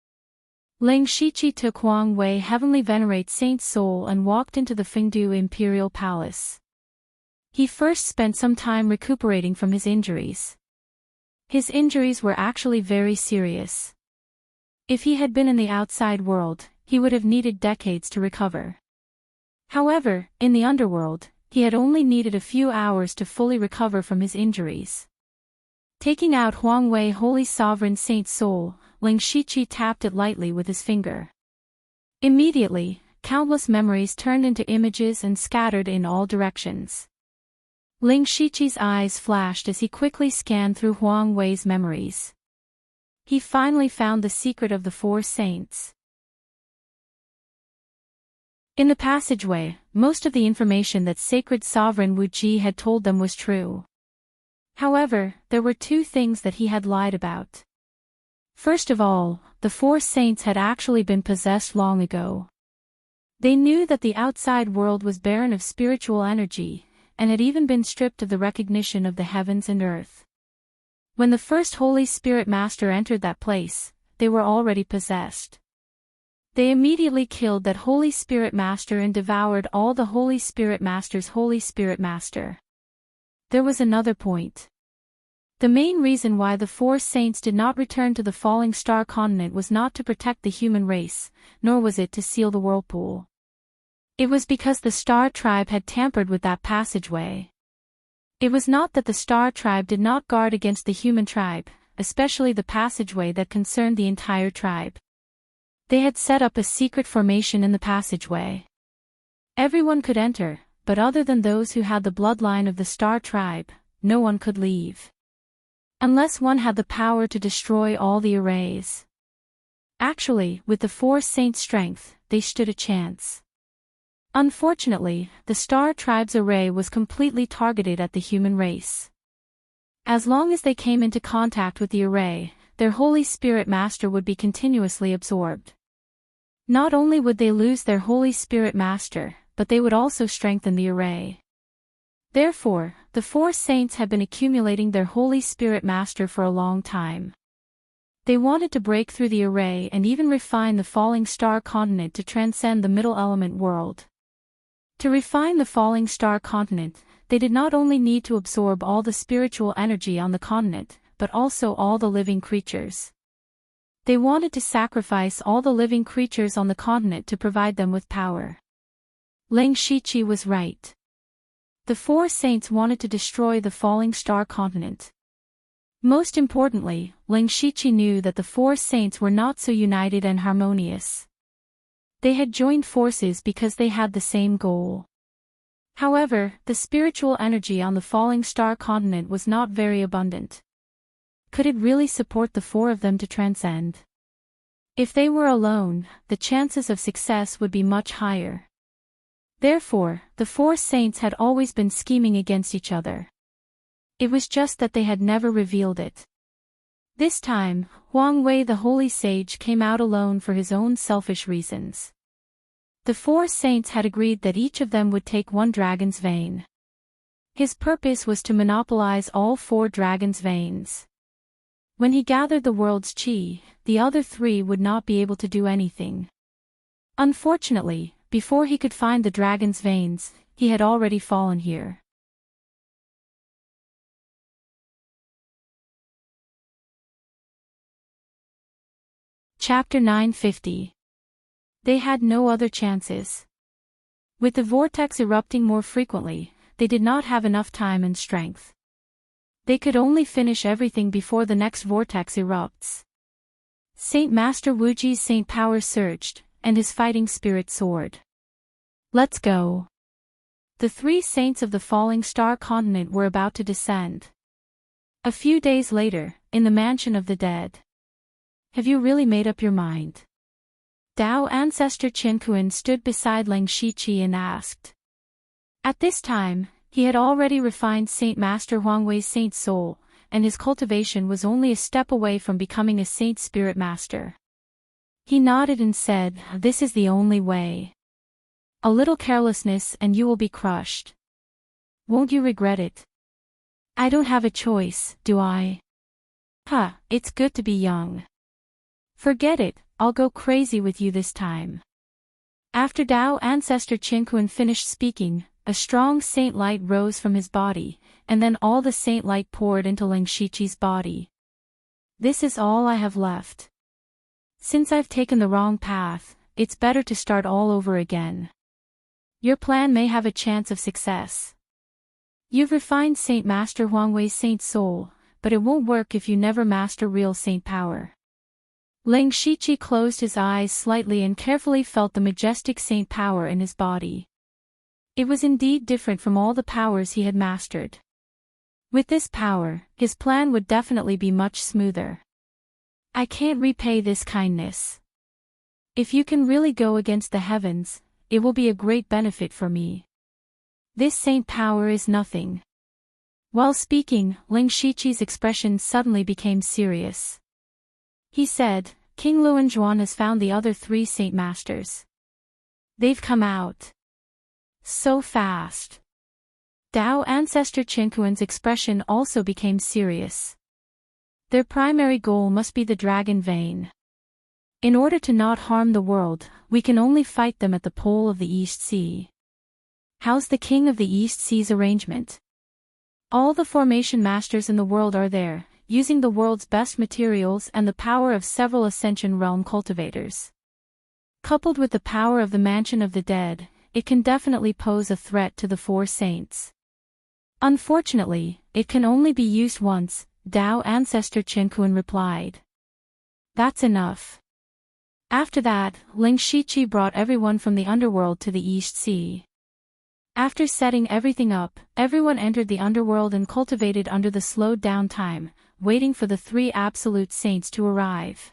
Ling Shiqi took Huang Wei Heavenly Venerate's saint soul and walked into the Fengdu Imperial Palace. He first spent some time recuperating from his injuries. His injuries were actually very serious. If he had been in the outside world, he would have needed decades to recover. However, in the underworld, he had only needed a few hours to fully recover from his injuries. Taking out Huang Wei Holy Sovereign Saint Soul, Ling Shiqi tapped it lightly with his finger. Immediately, countless memories turned into images and scattered in all directions. Ling Shiqi's eyes flashed as he quickly scanned through Huang Wei's memories. He finally found the secret of the 4 saints. In the passageway, most of the information that Sacred Sovereign Wu Ji had told them was true. However, there were 2 things that he had lied about. First of all, the four saints had actually been possessed long ago. They knew that the outside world was barren of spiritual energy, and had even been stripped of the recognition of the heavens and earth. When the first Holy Spirit Master entered that place, they were already possessed. They immediately killed that Holy Spirit Master and devoured all the Holy Spirit Master's Holy Spirit Master. There was another point. The main reason why the four saints did not return to the falling star continent was not to protect the human race, nor was it to seal the whirlpool. It was because the star tribe had tampered with that passageway. It was not that the star tribe did not guard against the human tribe, especially the passageway that concerned the entire tribe. They had set up a secret formation in the passageway. Everyone could enter, but other than those who had the bloodline of the star tribe, no one could leave. Unless one had the power to destroy all the arrays. Actually, with the four saints' strength, they stood a chance. Unfortunately, the star tribe's array was completely targeted at the human race. As long as they came into contact with the array, their Holy Spirit Master would be continuously absorbed. Not only would they lose their Holy Spirit Master, but they would also strengthen the array. Therefore, the four saints had been accumulating their Holy Spirit Master for a long time. They wanted to break through the array and even refine the falling star continent to transcend the middle element world. To refine the falling star continent, they did not only need to absorb all the spiritual energy on the continent, but also all the living creatures. They wanted to sacrifice all the living creatures on the continent to provide them with power. Lang Shiqi was right. The four saints wanted to destroy the falling star continent. Most importantly, Lang Shiqi knew that the four saints were not so united and harmonious. They had joined forces because they had the same goal. However, the spiritual energy on the falling star continent was not very abundant. Could it really support the four of them to transcend? If they were alone, the chances of success would be much higher. Therefore, the four saints had always been scheming against each other. It was just that they had never revealed it. This time, Huang Wei the holy sage came out alone for his own selfish reasons. The four saints had agreed that each of them would take one dragon's vein. His purpose was to monopolize all four dragons' veins. When he gathered the world's qi, the other three would not be able to do anything. Unfortunately, before he could find the dragon's veins, he had already fallen here. Chapter 950. They had no other chances. With the vortex erupting more frequently, they did not have enough time and strength. They could only finish everything before the next vortex erupts. Saint Master Wuji's saint power surged, and his fighting spirit soared. Let's go. The three saints of the falling star continent were about to descend. A few days later, in the mansion of the dead. Have you really made up your mind? Dao ancestor Qinkuan stood beside Lang Shiqi and asked. At this time, he had already refined Saint Master Huangwei's saint soul, and his cultivation was only a step away from becoming a saint spirit master. He nodded and said, "This is the only way. A little carelessness and you will be crushed. Won't you regret it? I don't have a choice, do I? It's good to be young. Forget it, I'll go crazy with you this time." After Dao ancestor Qinkuan finished speaking, a strong saint light rose from his body, and then all the saint light poured into Lang Shiqi's body. This is all I have left. Since I've taken the wrong path, it's better to start all over again. Your plan may have a chance of success. You've refined Saint Master Huangwei's saint soul, but it won't work if you never master real saint power. Lang Shiqi closed his eyes slightly and carefully felt the majestic saint power in his body. It was indeed different from all the powers he had mastered. With this power, his plan would definitely be much smoother. I can't repay this kindness. If you can really go against the heavens, it will be a great benefit for me. This saint power is nothing. While speaking, Lang Shiqi's expression suddenly became serious. He said, King Luanzhuan has found the other 3 Saint Masters. They've come out. So fast. Dao Ancestor Qinkuan's expression also became serious. Their primary goal must be the dragon vein. In order to not harm the world, we can only fight them at the pole of the East Sea. How's the King of the East Sea's arrangement? All the formation masters in the world are there, using the world's best materials and the power of several Ascension Realm cultivators. Coupled with the power of the Mansion of the Dead, it can definitely pose a threat to the 4 saints. Unfortunately, it can only be used once, Dao Ancestor Qinkuan replied. That's enough. After that, Ling Shiqi brought everyone from the underworld to the East Sea. After setting everything up, everyone entered the underworld and cultivated under the slowed down time, waiting for the 3 absolute saints to arrive.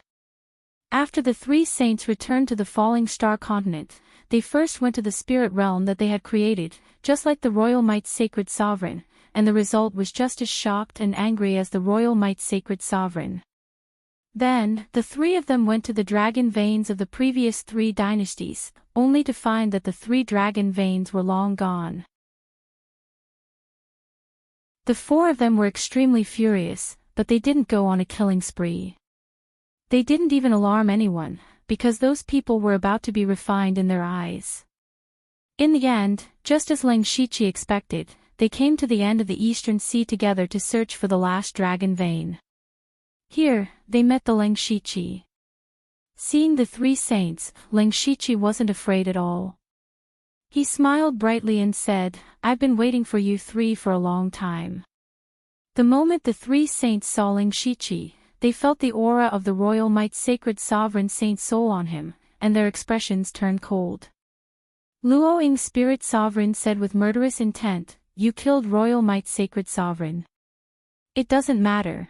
After the 3 saints returned to the falling star continent, they first went to the spirit realm that they had created, just like the Royal Might's sacred sovereign, and the result was just as shocked and angry as the Royal Might's sacred sovereign. Then, the 3 of them went to the dragon veins of the previous 3 dynasties, only to find that the 3 dragon veins were long gone. The 4 of them were extremely furious, but they didn't go on a killing spree. They didn't even alarm anyone, because those people were about to be refined in their eyes. In the end, just as Ling Shiqi expected, they came to the end of the Eastern Sea together to search for the last dragon vein. Here, they met the Ling Shiqi. Seeing the 3 saints, Ling Shiqi wasn't afraid at all. He smiled brightly and said, "I've been waiting for you 3 for a long time." The moment the 3 saints saw Ling Shiqi, they felt the aura of the Royal Might's sacred sovereign saint soul on him, and their expressions turned cold. Luo Ying's spirit sovereign said with murderous intent, "You killed Royal Might's sacred sovereign." "It doesn't matter."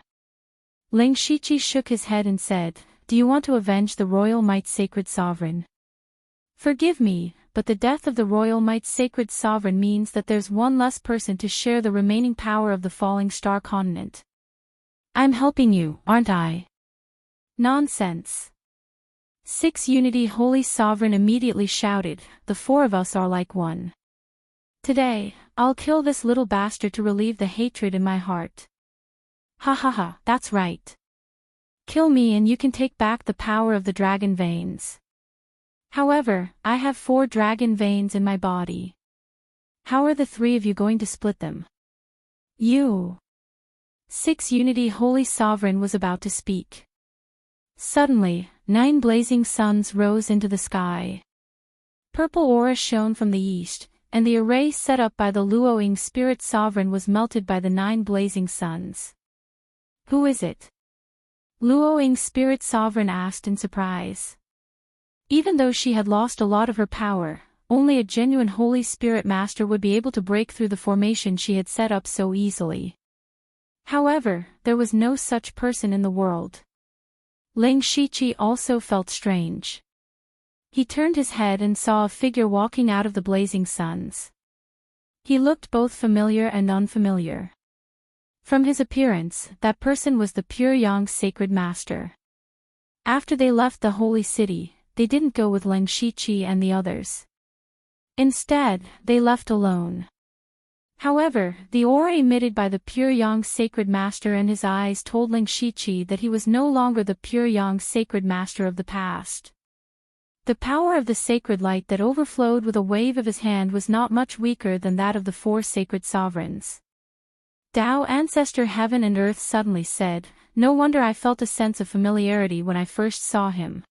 Ling Shiqi shook his head and said, "Do you want to avenge the Royal Might's sacred sovereign?" "Forgive me, but the death of the Royal Might's sacred sovereign means that there's one less person to share the remaining power of the falling star continent. I'm helping you, aren't I?" "Nonsense." 6 Unity Holy Sovereign immediately shouted, "The 4 of us are like one. Today, I'll kill this little bastard to relieve the hatred in my heart." "Ha ha ha, that's right. Kill me and you can take back the power of the dragon veins. However, I have 4 dragon veins in my body. How are the 3 of you going to split them?" "You." 6 Unity Holy Sovereign was about to speak. Suddenly, 9 blazing suns rose into the sky. Purple aura shone from the east, and the array set up by the Luo Ying Spirit Sovereign was melted by the 9 blazing suns. "Who is it?" Luo Ying's Spirit Sovereign asked in surprise. Even though she had lost a lot of her power, only a genuine Holy Spirit Master would be able to break through the formation she had set up so easily. However, there was no such person in the world. Ling Shiqi also felt strange. He turned his head and saw a figure walking out of the blazing suns. He looked both familiar and unfamiliar. From his appearance, that person was the Pure Yang's sacred master. After they left the holy city, they didn't go with Ling Shiqi and the others. Instead, they left alone. However, the aura emitted by the Pure Yang's sacred master and his eyes told Ling Shiqi that he was no longer the Pure Yang's sacred master of the past. The power of the sacred light that overflowed with a wave of his hand was not much weaker than that of the 4 sacred sovereigns. Dao Ancestor Heaven and Earth suddenly said, "No wonder I felt a sense of familiarity when I first saw him.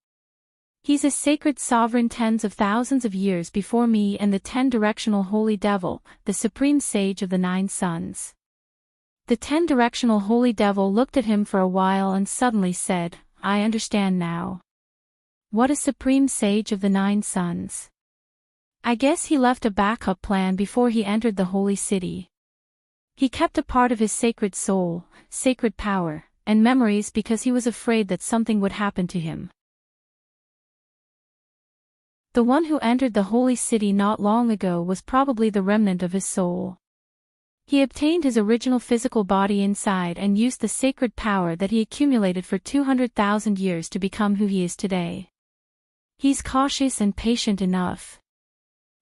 He's a sacred sovereign tens of thousands of years before me and the 10-directional Holy Devil, the supreme sage of the 9 suns." The 10-directional Holy Devil looked at him for a while and suddenly said, "I understand now. What a supreme sage of the 9 suns. I guess he left a backup plan before he entered the holy city. He kept a part of his sacred soul, sacred power, and memories because he was afraid that something would happen to him." The one who entered the holy city not long ago was probably the remnant of his soul. He obtained his original physical body inside and used the sacred power that he accumulated for 200,000 years to become who he is today. He's cautious and patient enough.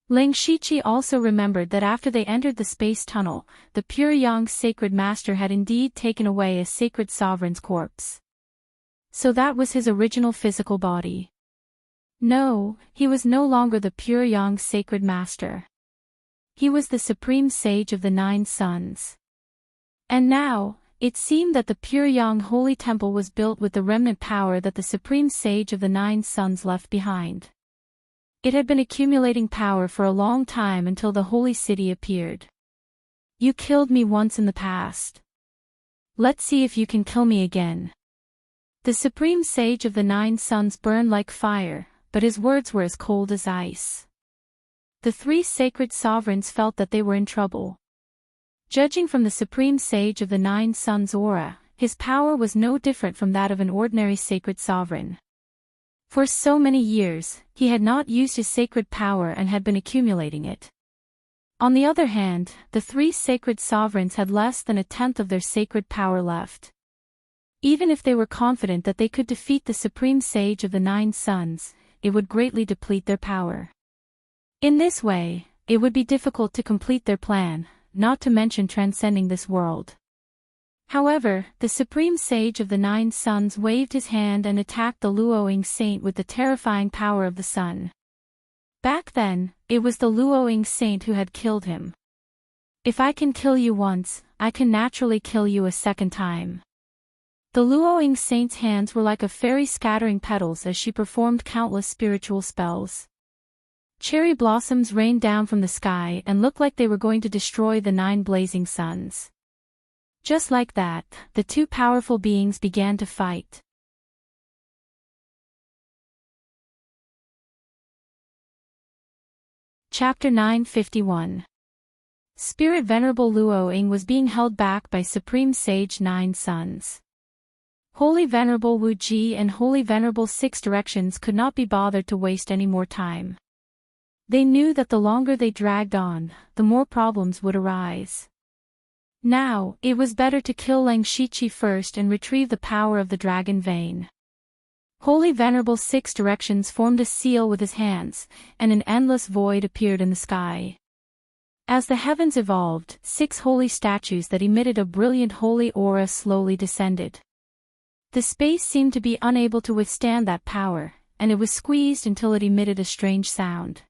Lang Shiqi also remembered that after they entered the space tunnel, the pure Yang sacred master had indeed taken away a sacred sovereign's corpse. So that was his original physical body. No, he was no longer the pure Yang sacred master. He was the supreme sage of the 9 suns. And now, it seemed that the pure Yang holy temple was built with the remnant power that the supreme sage of the 9 suns left behind. It had been accumulating power for a long time until the holy city appeared. You killed me once in the past. Let's see if you can kill me again. The supreme sage of the 9 suns burned like fire, but his words were as cold as ice. The 3 sacred sovereigns felt that they were in trouble. Judging from the supreme sage of the 9 suns' aura, his power was no different from that of an ordinary sacred sovereign. For so many years, he had not used his sacred power and had been accumulating it. On the other hand, the 3 sacred sovereigns had less than 1/10 of their sacred power left. Even if they were confident that they could defeat the supreme sage of the 9 suns, it would greatly deplete their power. In this way, it would be difficult to complete their plan, not to mention transcending this world. However, the supreme sage of the 9 suns waved his hand and attacked the Luoying saint with the terrifying power of the sun. Back then, it was the Luoying saint who had killed him. If I can kill you once, I can naturally kill you a second time. The Luoying saint's hands were like a fairy scattering petals as she performed countless spiritual spells. Cherry blossoms rained down from the sky and looked like they were going to destroy the 9 blazing suns. Just like that, the 2 powerful beings began to fight. Chapter 951. Spirit Venerable Luoying was being held back by Supreme Sage 9 Suns. Holy Venerable Wu Ji and Holy Venerable 6 Directions could not be bothered to waste any more time. They knew that the longer they dragged on, the more problems would arise. Now, it was better to kill Lang Shiqi first and retrieve the power of the dragon vein. Holy Venerable 6 Directions formed a seal with his hands, and an endless void appeared in the sky. As the heavens evolved, 6 holy statues that emitted a brilliant holy aura slowly descended. The space seemed to be unable to withstand that power, and it was squeezed until it emitted a strange sound.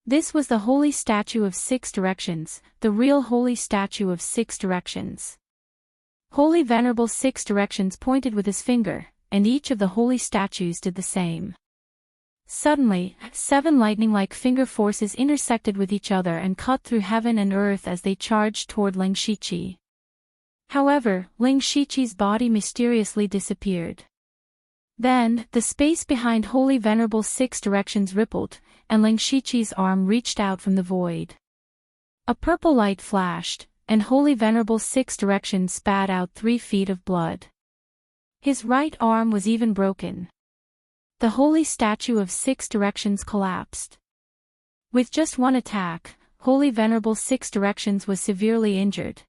This was the holy statue of 6 Directions, the real holy statue of 6 Directions. Holy Venerable 6 Directions pointed with his finger, and each of the holy statues did the same. Suddenly, 7 lightning-like finger forces intersected with each other and cut through heaven and earth as they charged toward Lang Shiqi. However, Lang Shiqi's body mysteriously disappeared. Then, the space behind Holy Venerable 6 Directions rippled, and Lang Shiqi's arm reached out from the void. A purple light flashed, and Holy Venerable 6 Directions spat out 3 feet of blood. His right arm was even broken. The holy statue of 6 Directions collapsed. With just one attack, Holy Venerable 6 Directions was severely injured.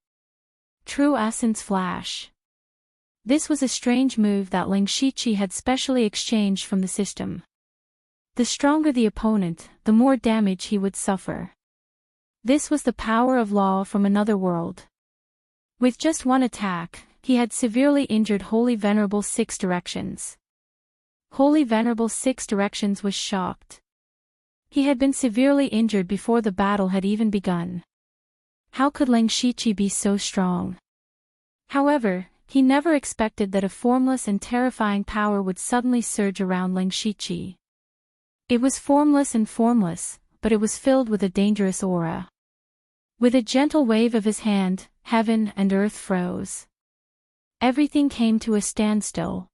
True Essence Flash. This was a strange move that Lang Shiqi had specially exchanged from the system. The stronger the opponent, the more damage he would suffer. This was the power of law from another world. With just one attack, he had severely injured Holy Venerable 6 Directions. Holy Venerable 6 Directions was shocked. He had been severely injured before the battle had even begun. How could Lang Shiqi be so strong? However, he never expected that a formless and terrifying power would suddenly surge around Lang Shiqi. It was formless and formless, but it was filled with a dangerous aura. With a gentle wave of his hand, heaven and earth froze. Everything came to a standstill.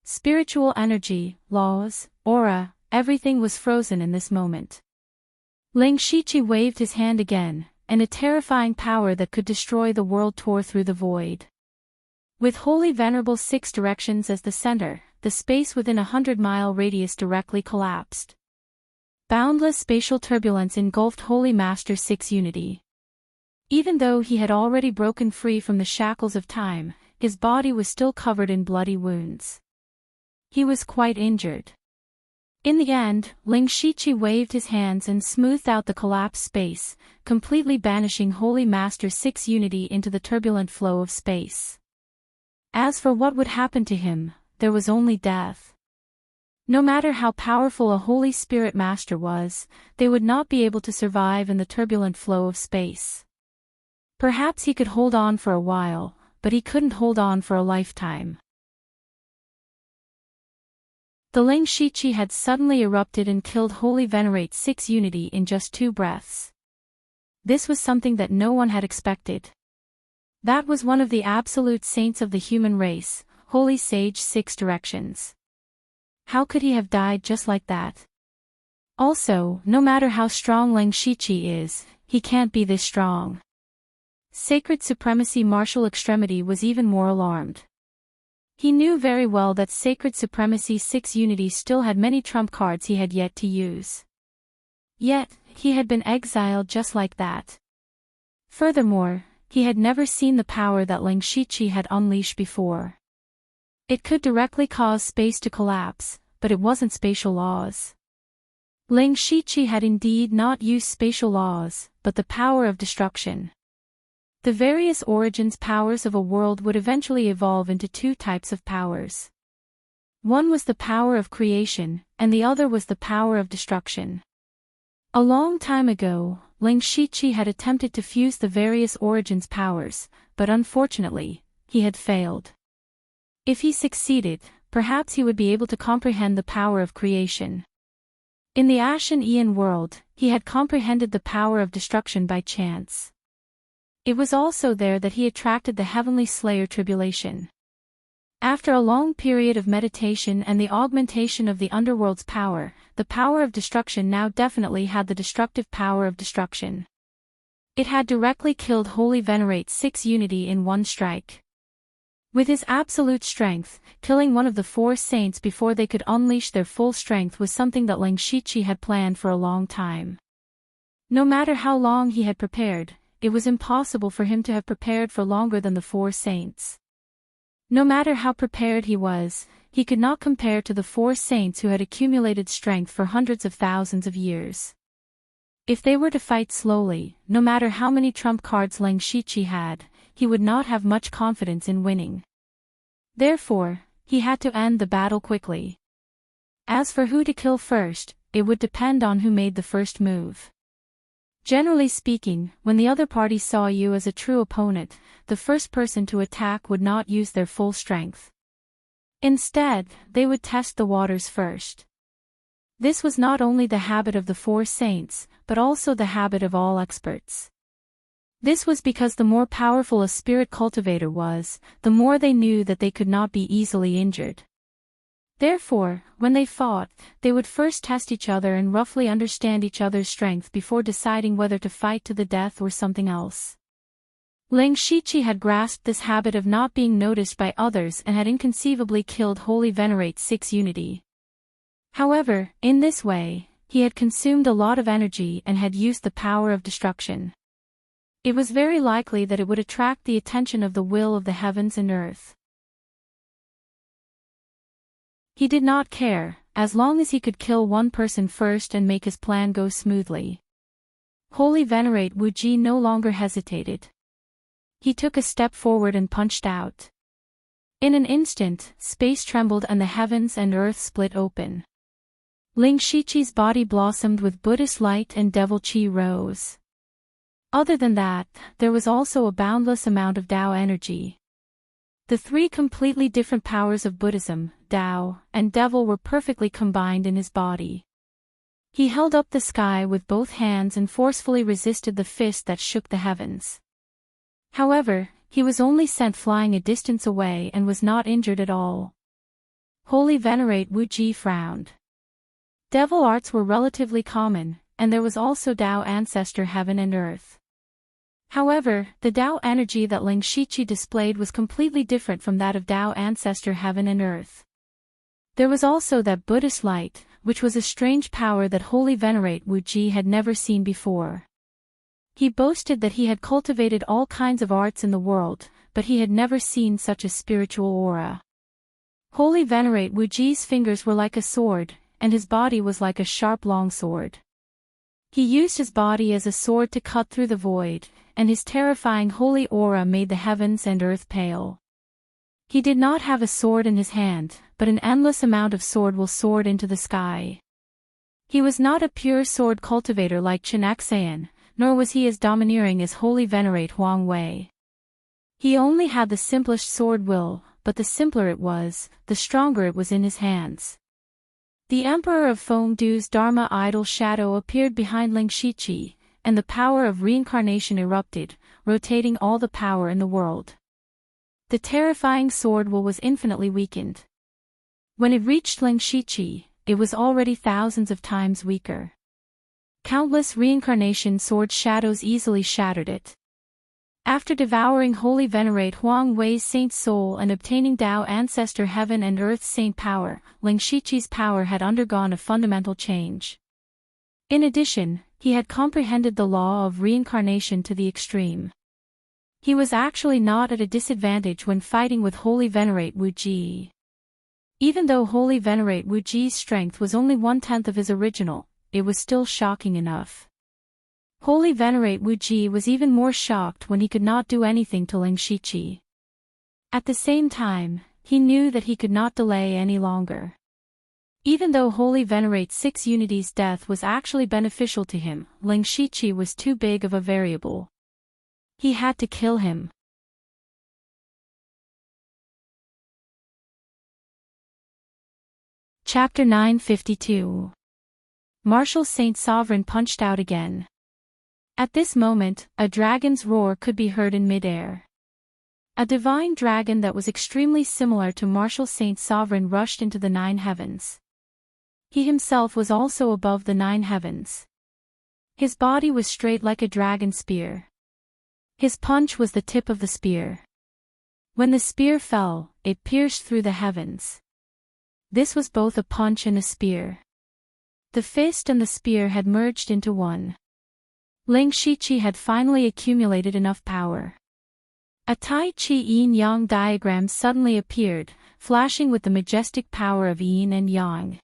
Spiritual energy, laws, aura, everything was frozen in this moment. Lang Shiqi waved his hand again, and a terrifying power that could destroy the world tore through the void. With Holy Venerable 6 Directions as the center, the space within a 100-mile radius directly collapsed. Boundless spatial turbulence engulfed Holy Master 6 Unity. Even though he had already broken free from the shackles of time, his body was still covered in bloody wounds. He was quite injured. In the end, Ling Shiqi waved his hands and smoothed out the collapsed space, completely banishing Holy Master 6 unity into the turbulent flow of space. As for what would happen to him, there was only death. No matter how powerful a Holy Spirit Master was, they would not be able to survive in the turbulent flow of space. Perhaps he could hold on for a while, but he couldn't hold on for a lifetime. The Ling Shiqi had suddenly erupted and killed Holy Venerate 6 unity in just 2 breaths. This was something that no one had expected. That was one of the absolute saints of the human race, Holy Sage 6 Directions. How could he have died just like that? Also, no matter how strong Ling Shiqi is, he can't be this strong. Sacred Supremacy Martial Extremity was even more alarmed. He knew very well that Sacred Supremacy 6 Unity still had many trump cards he had yet to use. Yet, he had been exiled just like that. Furthermore, he had never seen the power that Ling Shiqi had unleashed before. It could directly cause space to collapse, but it wasn't spatial laws. Ling Shiqi had indeed not used spatial laws, but the power of destruction. The various origins powers of a world would eventually evolve into 2 types of powers. One was the power of creation, and the other was the power of destruction. A long time ago, Ling Shiqi had attempted to fuse the various origins powers, but unfortunately, he had failed. If he succeeded, perhaps he would be able to comprehend the power of creation. In the Ashen Aeon world, he had comprehended the power of destruction by chance. It was also there that he attracted the Heavenly Slayer Tribulation. After a long period of meditation and the augmentation of the underworld's power, the power of destruction now definitely had the destructive power of destruction. It had directly killed Holy Venerate 6 Unity in 1 strike. With his absolute strength, killing one of the 4 saints before they could unleash their full strength was something that Ling Shiqi had planned for a long time. No matter how long he had prepared, it was impossible for him to have prepared for longer than the 4 saints. No matter how prepared he was, he could not compare to the 4 saints who had accumulated strength for hundreds of thousands of years. If they were to fight slowly, no matter how many trump cards Ling Shiqi had, he would not have much confidence in winning. Therefore, he had to end the battle quickly. As for who to kill first, it would depend on who made the first move. Generally speaking, when the other party saw you as a true opponent, the first person to attack would not use their full strength. Instead, they would test the waters first. This was not only the habit of the 4 saints, but also the habit of all experts. This was because the more powerful a spirit cultivator was, the more they knew that they could not be easily injured. Therefore, when they fought, they would first test each other and roughly understand each other's strength before deciding whether to fight to the death or something else. Ling Shiqi had grasped this habit of not being noticed by others and had inconceivably killed Holy Venerate 6 Unity. However, in this way, he had consumed a lot of energy and had used the power of destruction. It was very likely that it would attract the attention of the will of the heavens and earth. He did not care, as long as he could kill 1 person first and make his plan go smoothly. Holy Venerate Wu Ji no longer hesitated. He took a step forward and punched out. In an instant, space trembled and the heavens and earth split open. Ling Shiqi's body blossomed with Buddhist light and devil chi rose. Other than that, there was also a boundless amount of Tao energy. The 3 completely different powers of Buddhism, Tao, and Devil were perfectly combined in his body. He held up the sky with both hands and forcefully resisted the fist that shook the heavens. However, he was only sent flying a distance away and was not injured at all. Holy Venerate Wu Ji frowned. Devil arts were relatively common, and there was also Tao Ancestor Heaven and Earth. However, the Tao energy that Ling Shiqi displayed was completely different from that of Tao Ancestor Heaven and Earth. There was also that Buddhist light, which was a strange power that Holy Venerate Wu Ji had never seen before. He boasted that he had cultivated all kinds of arts in the world, but he had never seen such a spiritual aura. Holy Venerate Wuji's fingers were like a sword, and his body was like a sharp long sword. He used his body as a sword to cut through the void, and his terrifying holy aura made the heavens and earth pale. He did not have a sword in his hand, but an endless amount of sword will soared into the sky. He was not a pure sword cultivator like Chen Xan, nor was he as domineering as Holy Venerate Huang Wei. He only had the simplest sword will, but the simpler it was, the stronger it was in his hands. The Emperor of Fengdu's Dharma idol shadow appeared behind Ling Shiqi, and the power of reincarnation erupted, rotating all the power in the world. The terrifying sword will was infinitely weakened. When it reached Ling Shiqi, it was already thousands of times weaker. Countless reincarnation sword shadows easily shattered it. After devouring Holy Venerate Huang Wei's saint soul and obtaining Tao Ancestor Heaven and Earth's saint power, Ling Shiqi's power had undergone a fundamental change. In addition, he had comprehended the law of reincarnation to the extreme. He was actually not at a disadvantage when fighting with Holy Venerate Wuji. Even though Holy Venerate Wuji's strength was only 1/10 of his original, it was still shocking enough. Holy Venerate Wuji was even more shocked when he could not do anything to Ling Shiqi. At the same time, he knew that he could not delay any longer. Even though Holy Venerate Six Unity's death was actually beneficial to him, Ling Shiqi was too big of a variable. He had to kill him. Chapter 952. Martial Saint Sovereign punched out again. At this moment, a dragon's roar could be heard in midair. A divine dragon that was extremely similar to Martial Saint Sovereign rushed into the 9 heavens. He himself was also above the 9 heavens. His body was straight like a dragon spear. His punch was the tip of the spear. When the spear fell, it pierced through the heavens. This was both a punch and a spear. The fist and the spear had merged into one. Ling Shiqi had finally accumulated enough power. A Tai Chi yin-yang diagram suddenly appeared, flashing with the majestic power of yin and yang.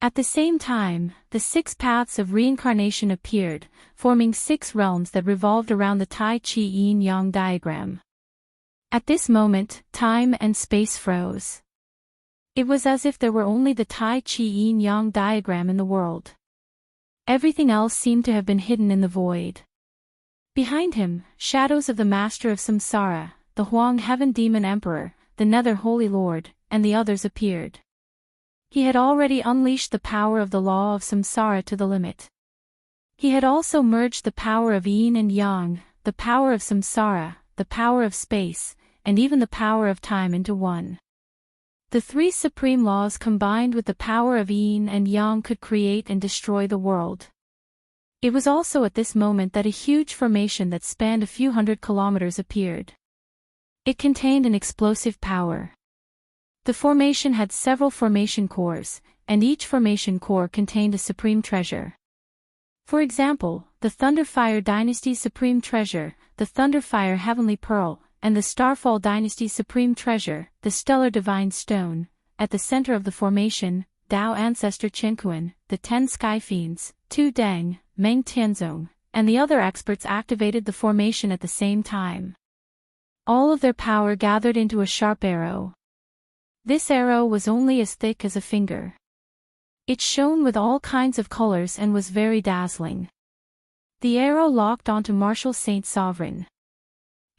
At the same time, the 6 paths of reincarnation appeared, forming 6 realms that revolved around the Tai Chi yin-yang diagram. At this moment, time and space froze. It was as if there were only the Tai Chi yin-yang diagram in the world. Everything else seemed to have been hidden in the void. Behind him, shadows of the Master of Samsara, the Huang Heaven Demon Emperor, the Nether Holy Lord, and the others appeared. He had already unleashed the power of the law of Samsara to the limit. He had also merged the power of yin and yang, the power of Samsara, the power of space, and even the power of time into one. The 3 supreme laws combined with the power of yin and yang could create and destroy the world. It was also at this moment that a huge formation that spanned a few hundred kilometers appeared. It contained an explosive power. The formation had several formation cores, and each formation core contained a supreme treasure. For example, the Thunderfire Dynasty's supreme treasure, the Thunderfire Heavenly Pearl, and the Starfall Dynasty's supreme treasure, the Stellar Divine Stone. At the center of the formation, Tao Ancestor Chenkuan, the 10 Sky Fiends, Tu Deng, Meng Tianzong, and the other experts activated the formation at the same time. All of their power gathered into a sharp arrow. This arrow was only as thick as a finger. It shone with all kinds of colors and was very dazzling. The arrow locked onto Martial Saint Sovereign.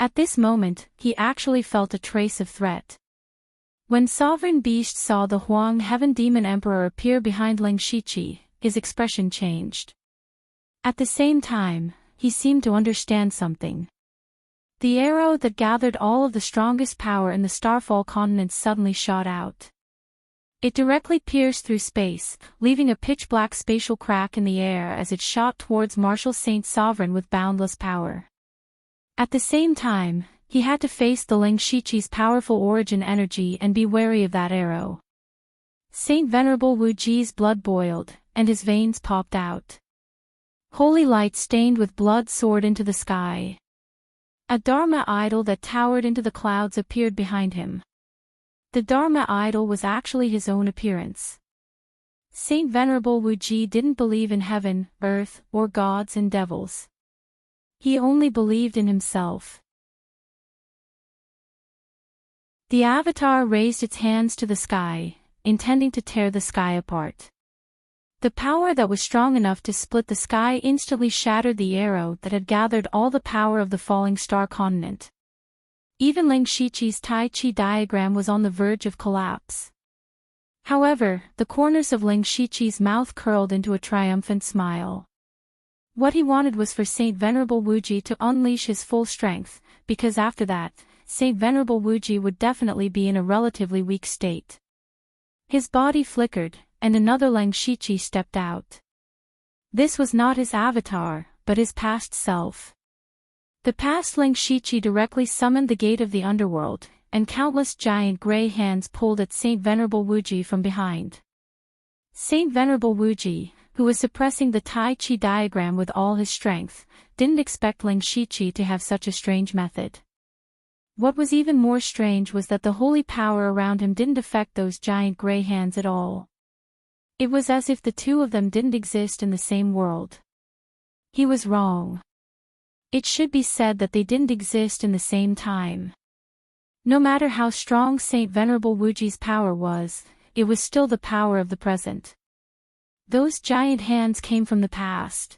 At this moment, he actually felt a trace of threat. When Sovereign Beast saw the Huang Heaven Demon Emperor appear behind Ling Shiqi, his expression changed. At the same time, he seemed to understand something. The arrow that gathered all of the strongest power in the Starfall continent suddenly shot out. It directly pierced through space, leaving a pitch-black spatial crack in the air as it shot towards Martial Saint Sovereign with boundless power. At the same time, he had to face the Ling Shiqi's powerful origin energy and be wary of that arrow. Saint Venerable Wuji's blood boiled, and his veins popped out. Holy light stained with blood soared into the sky. A Dharma idol that towered into the clouds appeared behind him. The Dharma idol was actually his own appearance. Saint Venerable Wuji didn't believe in heaven, earth, or gods and devils. He only believed in himself. The avatar raised its hands to the sky, intending to tear the sky apart. The power that was strong enough to split the sky instantly shattered the arrow that had gathered all the power of the falling star continent. Even Ling Shiqi's Tai Chi diagram was on the verge of collapse. However, the corners of Ling Shiqi's mouth curled into a triumphant smile. What he wanted was for Saint Venerable Wuji to unleash his full strength, because after that, Saint Venerable Wuji would definitely be in a relatively weak state. His body flickered, and another Ling Shiqi stepped out. This was not his avatar, but his past self. The past Ling Shiqi directly summoned the gate of the underworld, and countless giant gray hands pulled at Saint Venerable Wuji from behind. Saint Venerable Wuji, who was suppressing the Tai Chi diagram with all his strength, didn't expect Ling Shiqi to have such a strange method. What was even more strange was that the holy power around him didn't affect those giant gray hands at all. It was as if the two of them didn't exist in the same world. He was wrong. It should be said that they didn't exist in the same time. No matter how strong Saint Venerable Wuji's power was, it was still the power of the present. Those giant hands came from the past.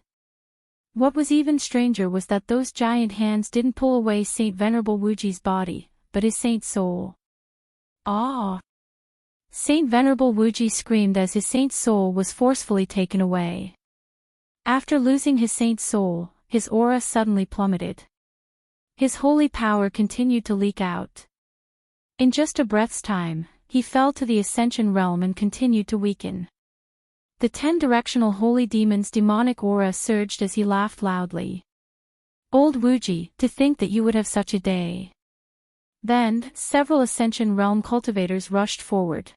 What was even stranger was that those giant hands didn't pull away Saint Venerable Wuji's body, but his saint soul. Ah! Saint Venerable Wuji screamed as his saint soul was forcefully taken away. After losing his saint soul, his aura suddenly plummeted. His holy power continued to leak out. In just a breath's time, he fell to the ascension realm and continued to weaken. The 10-directional holy demon's demonic aura surged as he laughed loudly. Old Wuji, to think that you would have such a day. Then, several ascension realm cultivators rushed forward.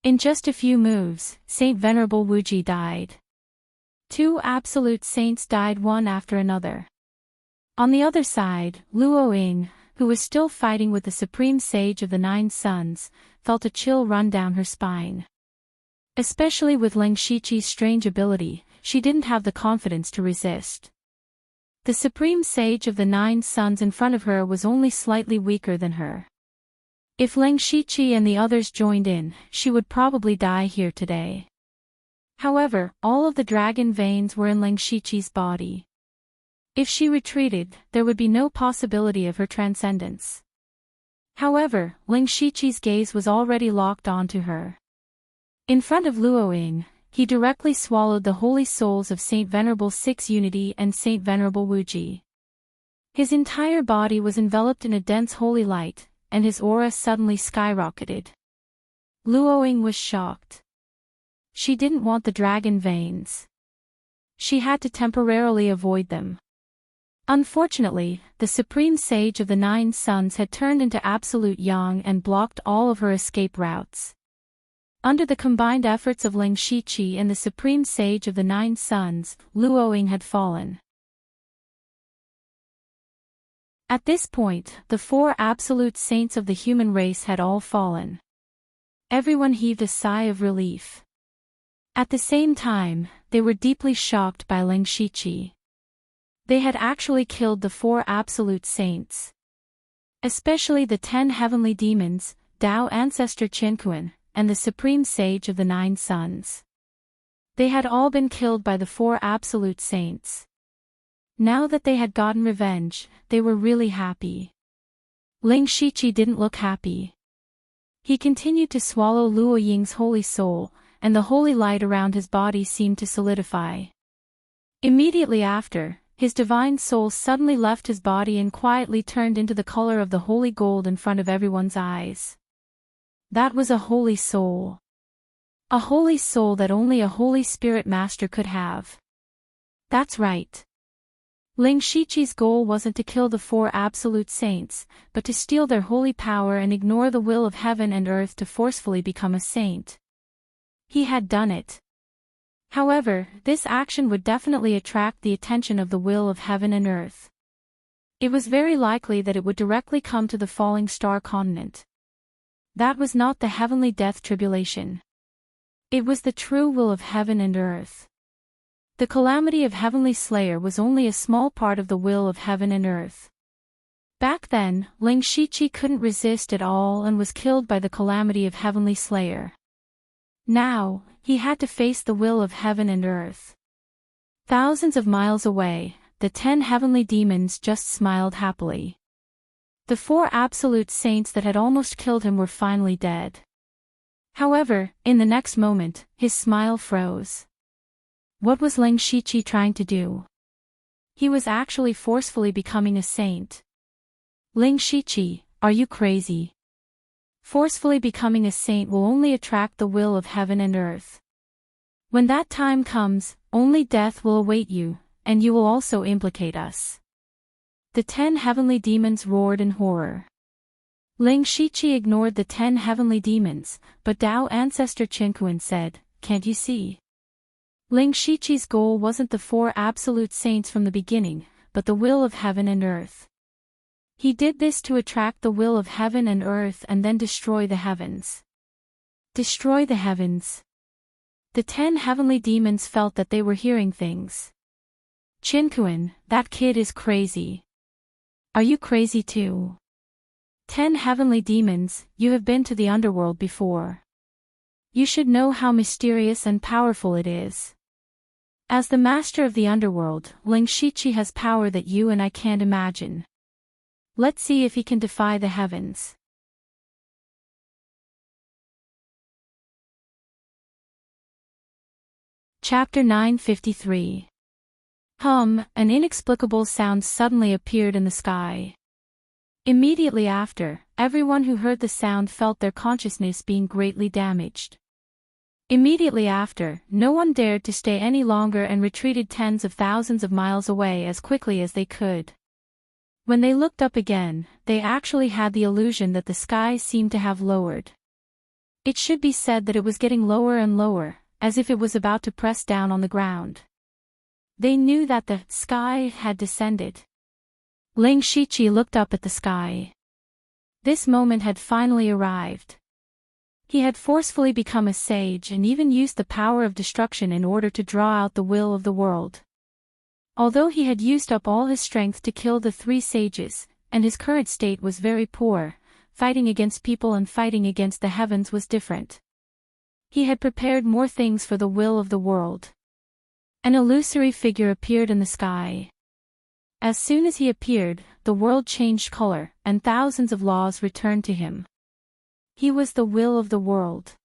In just a few moves, Saint Venerable Wuji died. 2 absolute saints died one after another. On the other side, Luo Ying, who was still fighting with the supreme sage of the 9 suns, felt a chill run down her spine. Especially with Ling Shiqi's strange ability, she didn't have the confidence to resist. The supreme sage of the 9 suns in front of her was only slightly weaker than her. If Ling Shiqi and the others joined in, she would probably die here today. However, all of the dragon veins were in Ling Shiqi's body. If she retreated, there would be no possibility of her transcendence. However, Ling Shiqi's gaze was already locked onto her. In front of Luo Ying, he directly swallowed the holy souls of Saint Venerable Six Unity and Saint Venerable Wuji. His entire body was enveloped in a dense holy light, and his aura suddenly skyrocketed. Luo Ying was shocked. She didn't want the dragon veins. She had to temporarily avoid them. Unfortunately, the supreme sage of the 9 suns had turned into absolute yang and blocked all of her escape routes. Under the combined efforts of Ling Shiqi and the supreme sage of the 9 suns, Luo Ying had fallen. At this point, the 4 absolute saints of the human race had all fallen. Everyone heaved a sigh of relief. At the same time, they were deeply shocked by Ling Shiqi. They had actually killed the 4 absolute saints. Especially the 10 heavenly demons, Tao Ancestor Qianquan, and the supreme sage of the 9 suns. They had all been killed by the 4 absolute saints. Now that they had gotten revenge, they were really happy. Ling Shiqi didn't look happy. He continued to swallow Luo Ying's holy soul, and the holy light around his body seemed to solidify. Immediately after, his divine soul suddenly left his body and quietly turned into the color of the holy gold in front of everyone's eyes. That was a holy soul. A holy soul that only a Holy Spirit Master could have. That's right. Ling Shiqi's goal wasn't to kill the 4 absolute saints, but to steal their holy power and ignore the will of heaven and earth to forcefully become a saint. He had done it. However, this action would definitely attract the attention of the will of heaven and earth. It was very likely that it would directly come to the falling star continent. That was not the heavenly death tribulation. It was the true will of heaven and earth. The calamity of Heavenly Slayer was only a small part of the will of heaven and earth. Back then, Ling Shiqi couldn't resist at all and was killed by the calamity of Heavenly Slayer. Now, he had to face the will of heaven and earth. Thousands of miles away, the 10 heavenly demons just smiled happily. The 4 absolute saints that had almost killed him were finally dead. However, in the next moment, his smile froze. What was Ling Shiqi trying to do? He was actually forcefully becoming a saint. Ling Shiqi, are you crazy? Forcefully becoming a saint will only attract the will of heaven and earth. When that time comes, only death will await you, and you will also implicate us. The 10 heavenly demons roared in horror. Ling Shiqi ignored the 10 heavenly demons, but Tao ancestor Qinquan said, "Can't you see?" Ling Shiqi's goal wasn't the 4 absolute saints from the beginning, but the will of heaven and earth. He did this to attract the will of heaven and earth and then destroy the heavens. Destroy the heavens. The 10 heavenly demons felt that they were hearing things. Qinquan, that kid is crazy. Are you crazy too? 10 heavenly demons, you have been to the underworld before. You should know how mysterious and powerful it is. As the master of the underworld, Ling Shiqi has power that you and I can't imagine. Let's see if he can defy the heavens. Chapter 953. An inexplicable sound suddenly appeared in the sky. Immediately after, everyone who heard the sound felt their consciousness being greatly damaged. Immediately after, no one dared to stay any longer and retreated tens of thousands of miles away as quickly as they could. When they looked up again, they actually had the illusion that the sky seemed to have lowered. It should be said that it was getting lower and lower, as if it was about to press down on the ground. They knew that the sky had descended. Ling Shiqi looked up at the sky. This moment had finally arrived. He had forcefully become a sage and even used the power of destruction in order to draw out the will of the world. Although he had used up all his strength to kill the 3 sages, and his current state was very poor, fighting against people and fighting against the heavens was different. He had prepared more things for the will of the world. An illusory figure appeared in the sky. As soon as he appeared, the world changed color, and thousands of laws returned to him. He was the will of the world.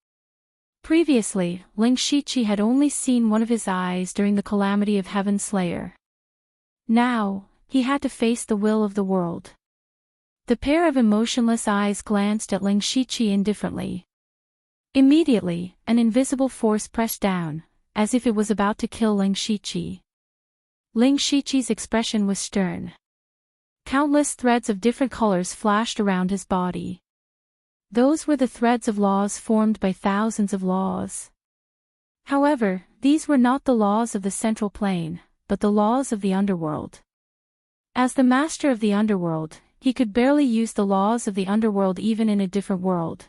Previously, Ling Shiqi had only seen one of his eyes during the calamity of Heaven Slayer. Now, he had to face the will of the world. The pair of emotionless eyes glanced at Ling Shiqi indifferently. Immediately, an invisible force pressed down, as if it was about to kill Ling Shiqi. Ling Shiqi's expression was stern. Countless threads of different colors flashed around his body. Those were the threads of laws formed by thousands of laws. However, these were not the laws of the central plane, but the laws of the underworld. As the master of the underworld, he could barely use the laws of the underworld even in a different world.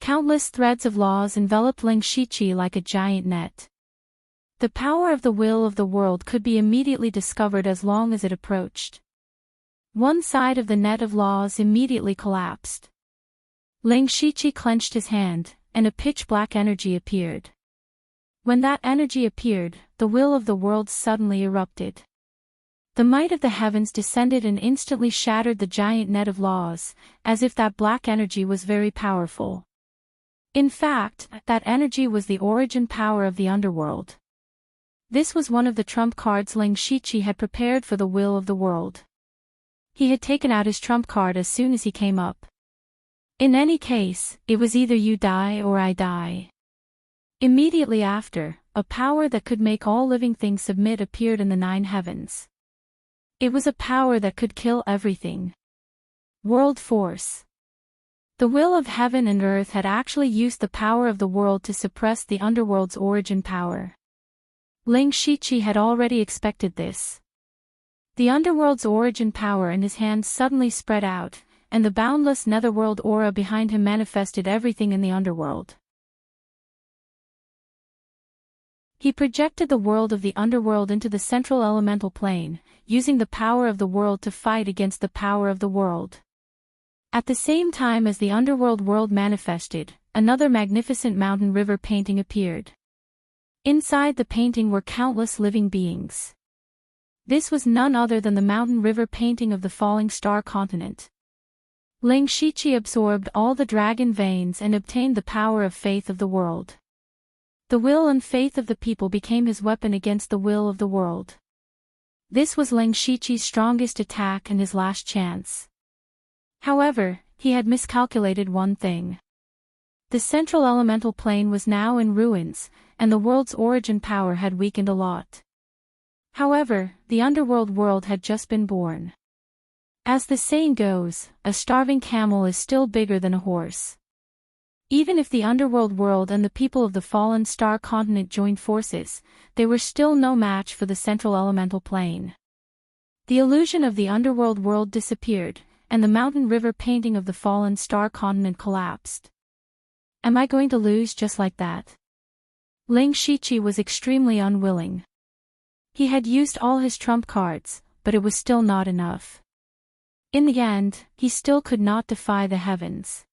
Countless threads of laws enveloped Ling Shiqi like a giant net. The power of the will of the world could be immediately discovered as long as it approached. One side of the net of laws immediately collapsed. Ling Shiqi clenched his hand, and a pitch-black energy appeared. When that energy appeared, the will of the world suddenly erupted. The might of the heavens descended and instantly shattered the giant net of laws, as if that black energy was very powerful. In fact, that energy was the origin power of the underworld. This was one of the trump cards Ling Shiqi had prepared for the will of the world. He had taken out his trump card as soon as he came up. In any case, it was either you die or I die. Immediately after, a power that could make all living things submit appeared in the 9 heavens. It was a power that could kill everything. World Force. The will of heaven and earth had actually used the power of the world to suppress the underworld's origin power. Ling Shiqi had already expected this. The underworld's origin power in his hands suddenly spread out, and the boundless netherworld aura behind him manifested everything in the underworld. He projected the world of the underworld into the central elemental plane, using the power of the world to fight against the power of the world. At the same time as the underworld world manifested, another magnificent mountain river painting appeared. Inside the painting were countless living beings. This was none other than the mountain river painting of the falling star continent. Ling Shiqi absorbed all the dragon veins and obtained the power of faith of the world. The will and faith of the people became his weapon against the will of the world. This was Ling Shiqi's strongest attack and his last chance. However, he had miscalculated one thing. The central elemental plane was now in ruins, and the world's origin power had weakened a lot. However, the underworld world had just been born. As the saying goes, a starving camel is still bigger than a horse. Even if the underworld world and the people of the fallen star continent joined forces, they were still no match for the central elemental plane. The illusion of the underworld world disappeared, and the mountain river painting of the fallen star continent collapsed. Am I going to lose just like that? Ling Shiqi was extremely unwilling. He had used all his trump cards, but it was still not enough. In the end, he still could not defy the heavens.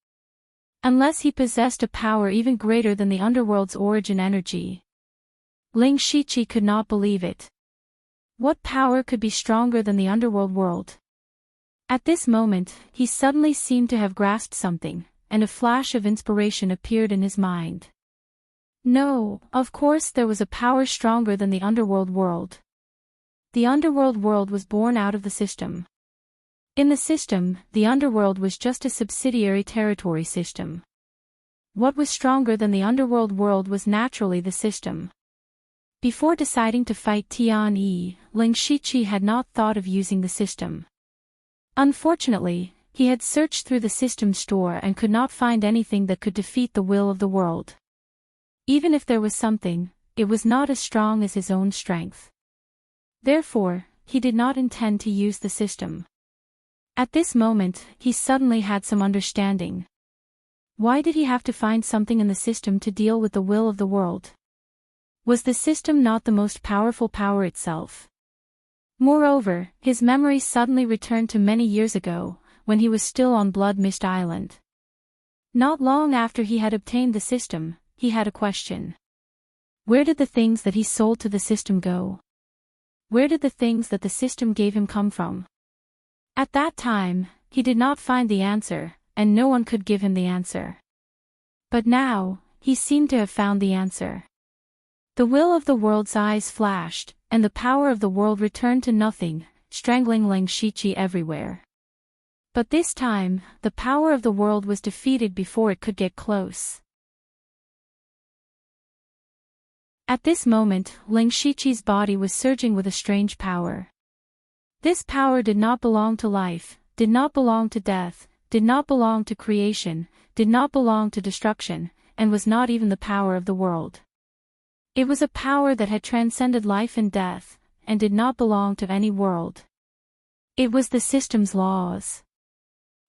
Unless he possessed a power even greater than the underworld's origin energy. Ling Shiqi could not believe it. What power could be stronger than the underworld world? At this moment, he suddenly seemed to have grasped something, and a flash of inspiration appeared in his mind. No, of course there was a power stronger than the underworld world. The underworld world was born out of the system. In the system, the underworld was just a subsidiary territory system. What was stronger than the underworld world was naturally the system. Before deciding to fight Tian Yi, Ling Shiqi had not thought of using the system. Unfortunately, he had searched through the system store and could not find anything that could defeat the will of the world. Even if there was something, it was not as strong as his own strength. Therefore, he did not intend to use the system. At this moment, he suddenly had some understanding. Why did he have to find something in the system to deal with the will of the world? Was the system not the most powerful power itself? Moreover, his memory suddenly returned to many years ago, when he was still on Blood Mist Island. Not long after he had obtained the system, he had a question. Where did the things that he sold to the system go? Where did the things that the system gave him come from? At that time, he did not find the answer, and no one could give him the answer. But now, he seemed to have found the answer. The will of the world's eyes flashed, and the power of the world returned to nothing, strangling Ling Shiqi everywhere. But this time, the power of the world was defeated before it could get close. At this moment, Ling Shiqi's body was surging with a strange power. This power did not belong to life, did not belong to death, did not belong to creation, did not belong to destruction, and was not even the power of the world. It was a power that had transcended life and death, and did not belong to any world. It was the system's laws.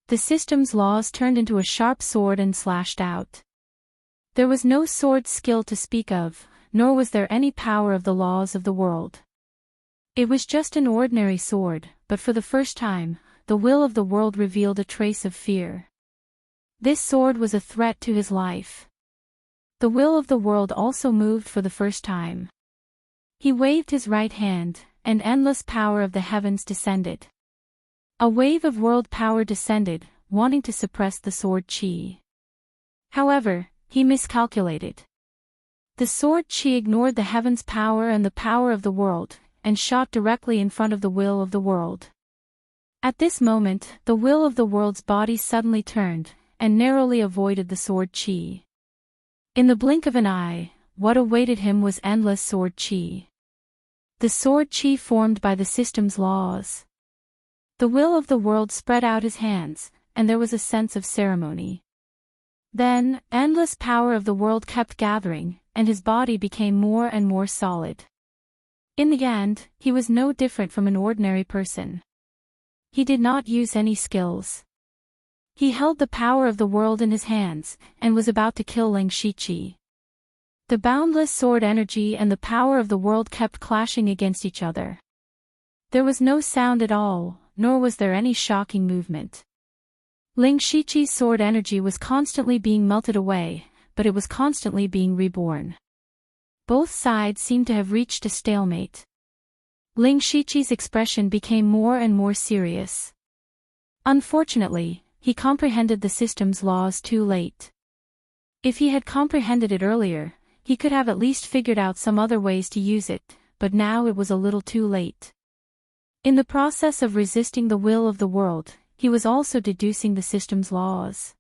The system's laws turned into a sharp sword and slashed out. There was no sword skill to speak of, nor was there any power of the laws of the world. It was just an ordinary sword, but for the first time, the will of the world revealed a trace of fear. This sword was a threat to his life. The will of the world also moved for the first time. He waved his right hand, and endless power of the heavens descended. A wave of world power descended, wanting to suppress the sword chi. However, he miscalculated. The sword chi ignored the heavens' power and the power of the world, and shot directly in front of the will of the world. At this moment, the will of the world's body suddenly turned, and narrowly avoided the sword chi. In the blink of an eye, what awaited him was endless sword chi. The sword chi formed by the system's laws. The will of the world spread out his hands, and there was a sense of ceremony. Then, endless power of the world kept gathering, and his body became more and more solid. In the end, he was no different from an ordinary person. He did not use any skills. He held the power of the world in his hands, and was about to kill Ling Shiqi. The boundless sword energy and the power of the world kept clashing against each other. There was no sound at all, nor was there any shocking movement. Ling Shiqi's sword energy was constantly being melted away, but it was constantly being reborn. Both sides seemed to have reached a stalemate. Ling Shiqi's expression became more and more serious. Unfortunately, he comprehended the system's laws too late. If he had comprehended it earlier, he could have at least figured out some other ways to use it, but now it was a little too late. In the process of resisting the will of the world, he was also deducing the system's laws.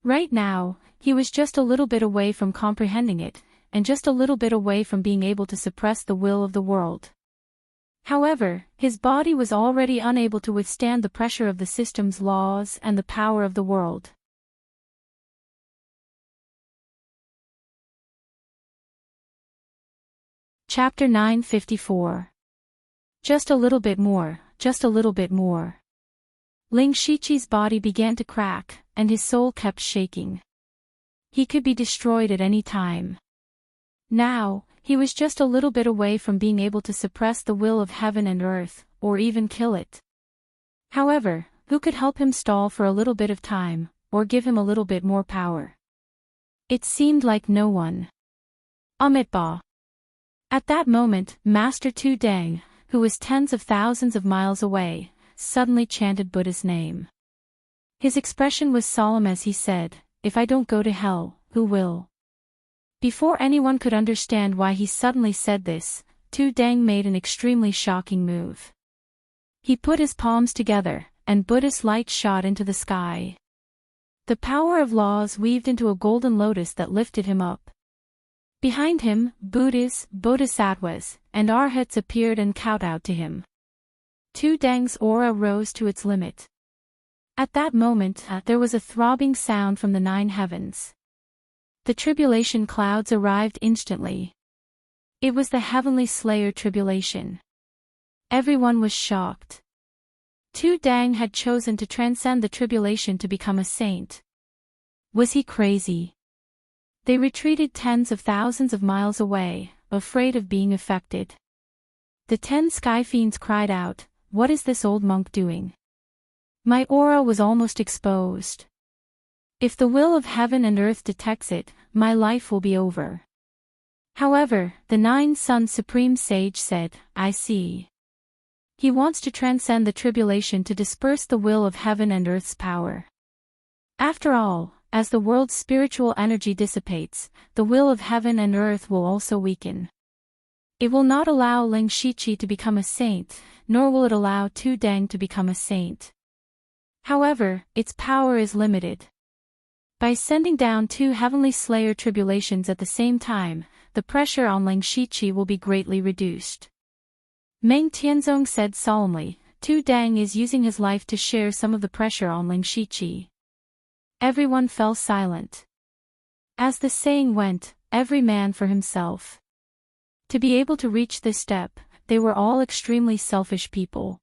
Right now, he was just a little bit away from comprehending it, and just a little bit away from being able to suppress the will of the world. However, his body was already unable to withstand the pressure of the system's laws and the power of the world. Chapter 954. Just a little bit more, just a little bit more. Ling Shiqi's body began to crack, and his soul kept shaking. He could be destroyed at any time. Now, he was just a little bit away from being able to suppress the will of heaven and earth, or even kill it. However, who could help him stall for a little bit of time, or give him a little bit more power? It seemed like no one. Amitabha. At that moment, Master Tu Deng, who was tens of thousands of miles away, suddenly chanted Buddha's name. His expression was solemn as he said, "If I don't go to hell, who will?" Before anyone could understand why he suddenly said this, Tu Deng made an extremely shocking move. He put his palms together, and Buddhist light shot into the sky. The power of laws weaved into a golden lotus that lifted him up. Behind him, Buddhas, bodhisattvas, and arhats appeared and kowtowed to him. Tu Deng's aura rose to its limit. At that moment, there was a throbbing sound from the 9 heavens. The tribulation clouds arrived instantly. It was the heavenly slayer tribulation. Everyone was shocked. Tu Deng had chosen to transcend the tribulation to become a saint. Was he crazy? They retreated tens of thousands of miles away, afraid of being affected. The 10 sky fiends cried out, "What is this old monk doing? My aura was almost exposed. If the will of heaven and earth detects it, my life will be over." However, the 9-sun supreme sage said, "I see. He wants to transcend the tribulation to disperse the will of heaven and earth's power. After all, as the world's spiritual energy dissipates, the will of heaven and earth will also weaken. It will not allow Ling Shiqi to become a saint, nor will it allow Tu Deng to become a saint. However, its power is limited. By sending down 2 heavenly slayer tribulations at the same time, the pressure on Ling Shiqi will be greatly reduced." Meng Tianzong said solemnly, "Tu Deng is using his life to share some of the pressure on Ling Shiqi." Everyone fell silent. As the saying went, every man for himself. To be able to reach this step, they were all extremely selfish people.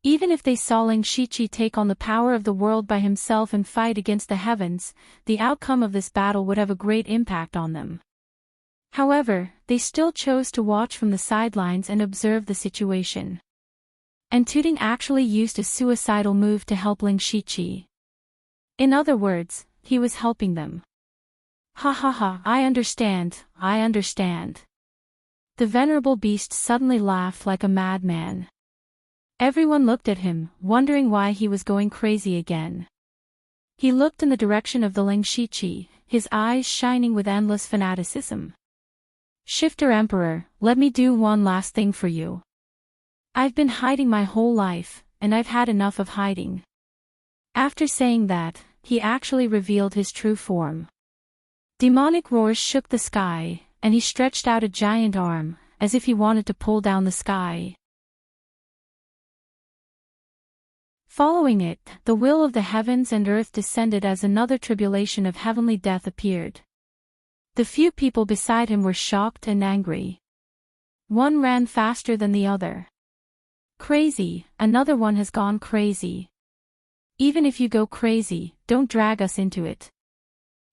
Even if they saw Ling Shiqi take on the power of the world by himself and fight against the heavens, the outcome of this battle would have a great impact on them. However, they still chose to watch from the sidelines and observe the situation. And Tu Deng actually used a suicidal move to help Ling Shiqi. In other words, he was helping them. "Ha ha ha, I understand, I understand." The venerable beast suddenly laughed like a madman. Everyone looked at him, wondering why he was going crazy again. He looked in the direction of the Ling Shiqi, his eyes shining with endless fanaticism. "Shifter Emperor, let me do one last thing for you. I've been hiding my whole life, and I've had enough of hiding." After saying that, he actually revealed his true form. Demonic roars shook the sky, and he stretched out a giant arm, as if he wanted to pull down the sky. Following it, the will of the heavens and earth descended as another tribulation of heavenly death appeared. The few people beside him were shocked and angry. One ran faster than the other. Crazy, another one has gone crazy. Even if you go crazy, don't drag us into it.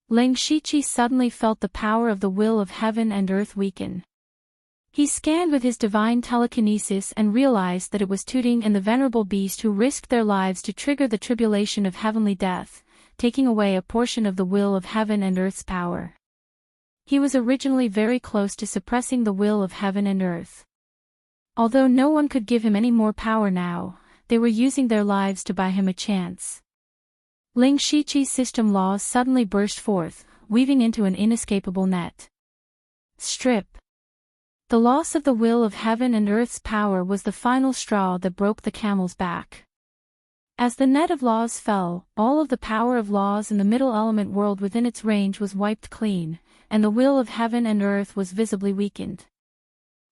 Ling Shiqi suddenly felt the power of the will of heaven and earth weaken. He scanned with his divine telekinesis and realized that it was Tooting and the venerable beast who risked their lives to trigger the tribulation of heavenly death, taking away a portion of the will of heaven and earth's power. He was originally very close to suppressing the will of heaven and earth. Although no one could give him any more power now, they were using their lives to buy him a chance. Ling Shiqi's system laws suddenly burst forth, weaving into an inescapable net. Strip. The loss of the will of heaven and earth's power was the final straw that broke the camel's back. As the net of laws fell, all of the power of laws in the middle element world within its range was wiped clean, and the will of heaven and earth was visibly weakened.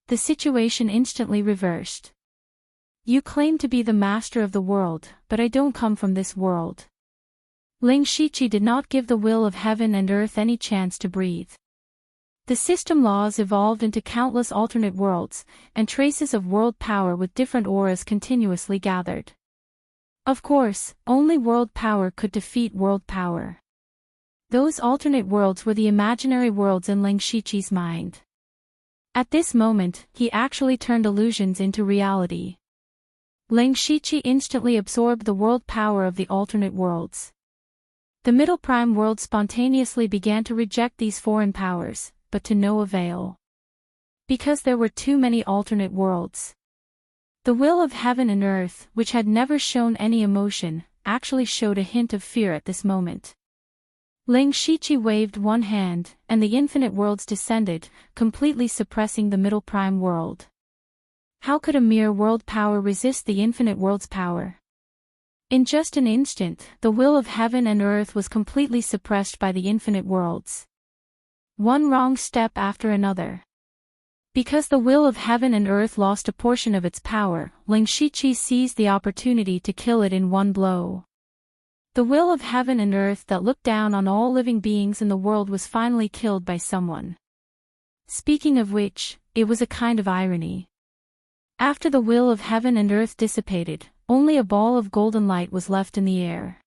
The situation instantly reversed. You claim to be the master of the world, but I don't come from this world. Ling Shiqi did not give the will of heaven and earth any chance to breathe. The system laws evolved into countless alternate worlds, and traces of world power with different auras continuously gathered. Of course, only world power could defeat world power. Those alternate worlds were the imaginary worlds in Ling Shiqi's mind. At this moment, he actually turned illusions into reality. Ling Shiqi instantly absorbed the world power of the alternate worlds. The middle prime world spontaneously began to reject these foreign powers, but to no avail. Because there were too many alternate worlds. The will of heaven and earth, which had never shown any emotion, actually showed a hint of fear at this moment. Ling Shiqi waved one hand, and the infinite worlds descended, completely suppressing the middle prime world. How could a mere world power resist the infinite world's power? In just an instant, the will of heaven and earth was completely suppressed by the infinite worlds. One wrong step after another. Because the will of heaven and earth lost a portion of its power, Ling Shiqi seized the opportunity to kill it in one blow. The will of heaven and earth that looked down on all living beings in the world was finally killed by someone. Speaking of which, it was a kind of irony. After the will of heaven and earth dissipated, only a ball of golden light was left in the air.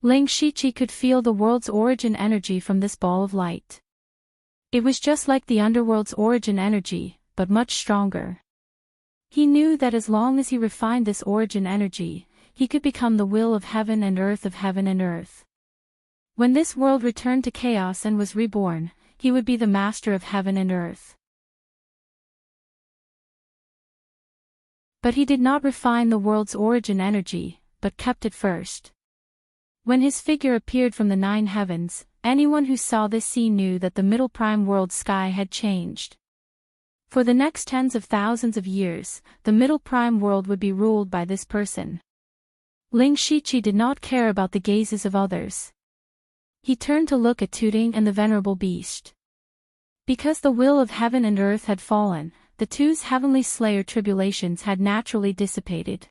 Ling Shiqi could feel the world's origin energy from this ball of light. It was just like the underworld's origin energy, but much stronger. He knew that as long as he refined this origin energy, he could become the will of heaven and earth of heaven and earth. When this world returned to chaos and was reborn, he would be the master of heaven and earth. But he did not refine the world's origin energy, but kept it first. When his figure appeared from the 9 heavens, anyone who saw this scene knew that the middle prime world's sky had changed. For the next tens of thousands of years, the middle prime world would be ruled by this person. Ling Shiqi did not care about the gazes of others. He turned to look at Tooting and the venerable beast. Because the will of heaven and earth had fallen, the two's heavenly slayer tribulations had naturally dissipated.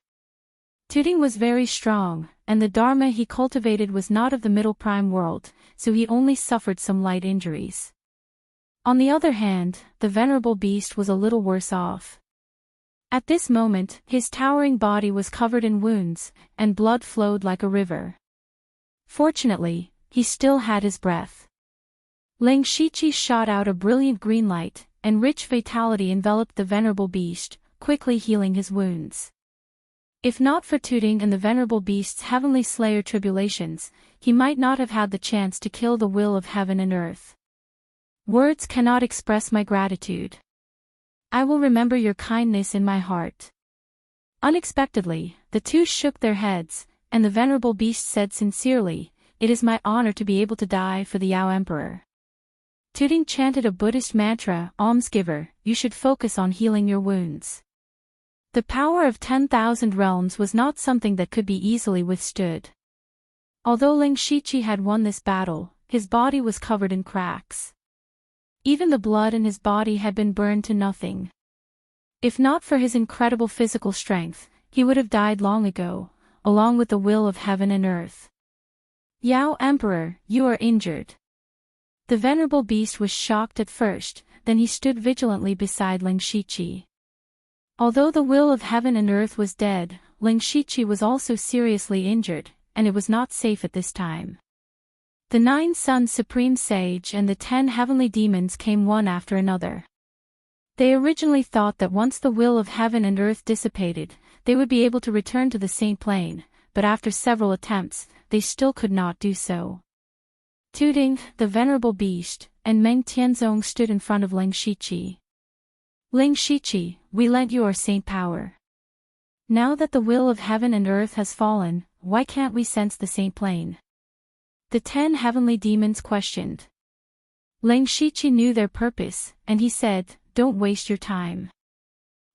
Tooting was very strong, and the dharma he cultivated was not of the middle prime world, so he only suffered some light injuries. On the other hand, the venerable beast was a little worse off. At this moment, his towering body was covered in wounds, and blood flowed like a river. Fortunately, he still had his breath. Ling Shiqi shot out a brilliant green light, and rich vitality enveloped the venerable beast, quickly healing his wounds. If not for Tooting and the venerable beast's heavenly slayer tribulations, he might not have had the chance to kill the will of heaven and earth. Words cannot express my gratitude. I will remember your kindness in my heart. Unexpectedly, the two shook their heads, and the venerable beast said sincerely, "It is my honor to be able to die for the Yao Emperor." Tooting chanted a Buddhist mantra, "Almsgiver, you should focus on healing your wounds." The power of 10,000 realms was not something that could be easily withstood. Although Ling Shiqi had won this battle, his body was covered in cracks. Even the blood in his body had been burned to nothing. If not for his incredible physical strength, he would have died long ago, along with the will of heaven and earth. "Yao Emperor, you are injured." The venerable beast was shocked at first, then he stood vigilantly beside Ling Shiqi. Although the will of heaven and earth was dead, Ling Shiqi was also seriously injured, and it was not safe at this time. The 9 Suns Supreme Sage and the 10 heavenly demons came one after another. They originally thought that once the will of heaven and earth dissipated, they would be able to return to the Saint Plane, but after several attempts, they still could not do so. Tuding, the venerable beast, and Meng Tianzong stood in front of Ling Shiqi. Ling Shiqi, we lent you our saint power. Now that the will of heaven and earth has fallen, why can't we sense the Saint Plane? The 10 heavenly demons questioned. Ling Shiqi knew their purpose, and he said, don't waste your time.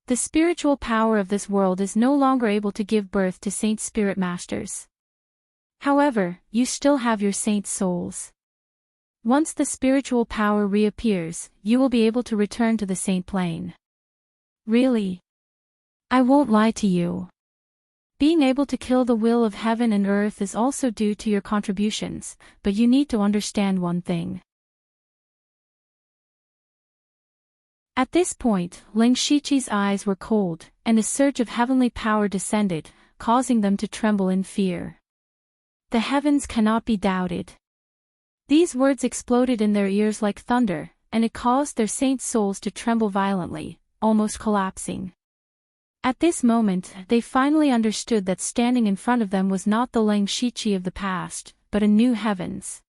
The spiritual power of this world is no longer able to give birth to saint spirit masters. However, you still have your saint souls. Once the spiritual power reappears, you will be able to return to the Saint Plane. Really? I won't lie to you. Being able to kill the will of heaven and earth is also due to your contributions, but you need to understand one thing. At this point, Ling Shiqi's eyes were cold, and a surge of heavenly power descended, causing them to tremble in fear. The heavens cannot be doubted. These words exploded in their ears like thunder, and it caused their saint souls to tremble violently, almost collapsing. At this moment, they finally understood that standing in front of them was not the Ling Shiqi of the past, but a new heavens.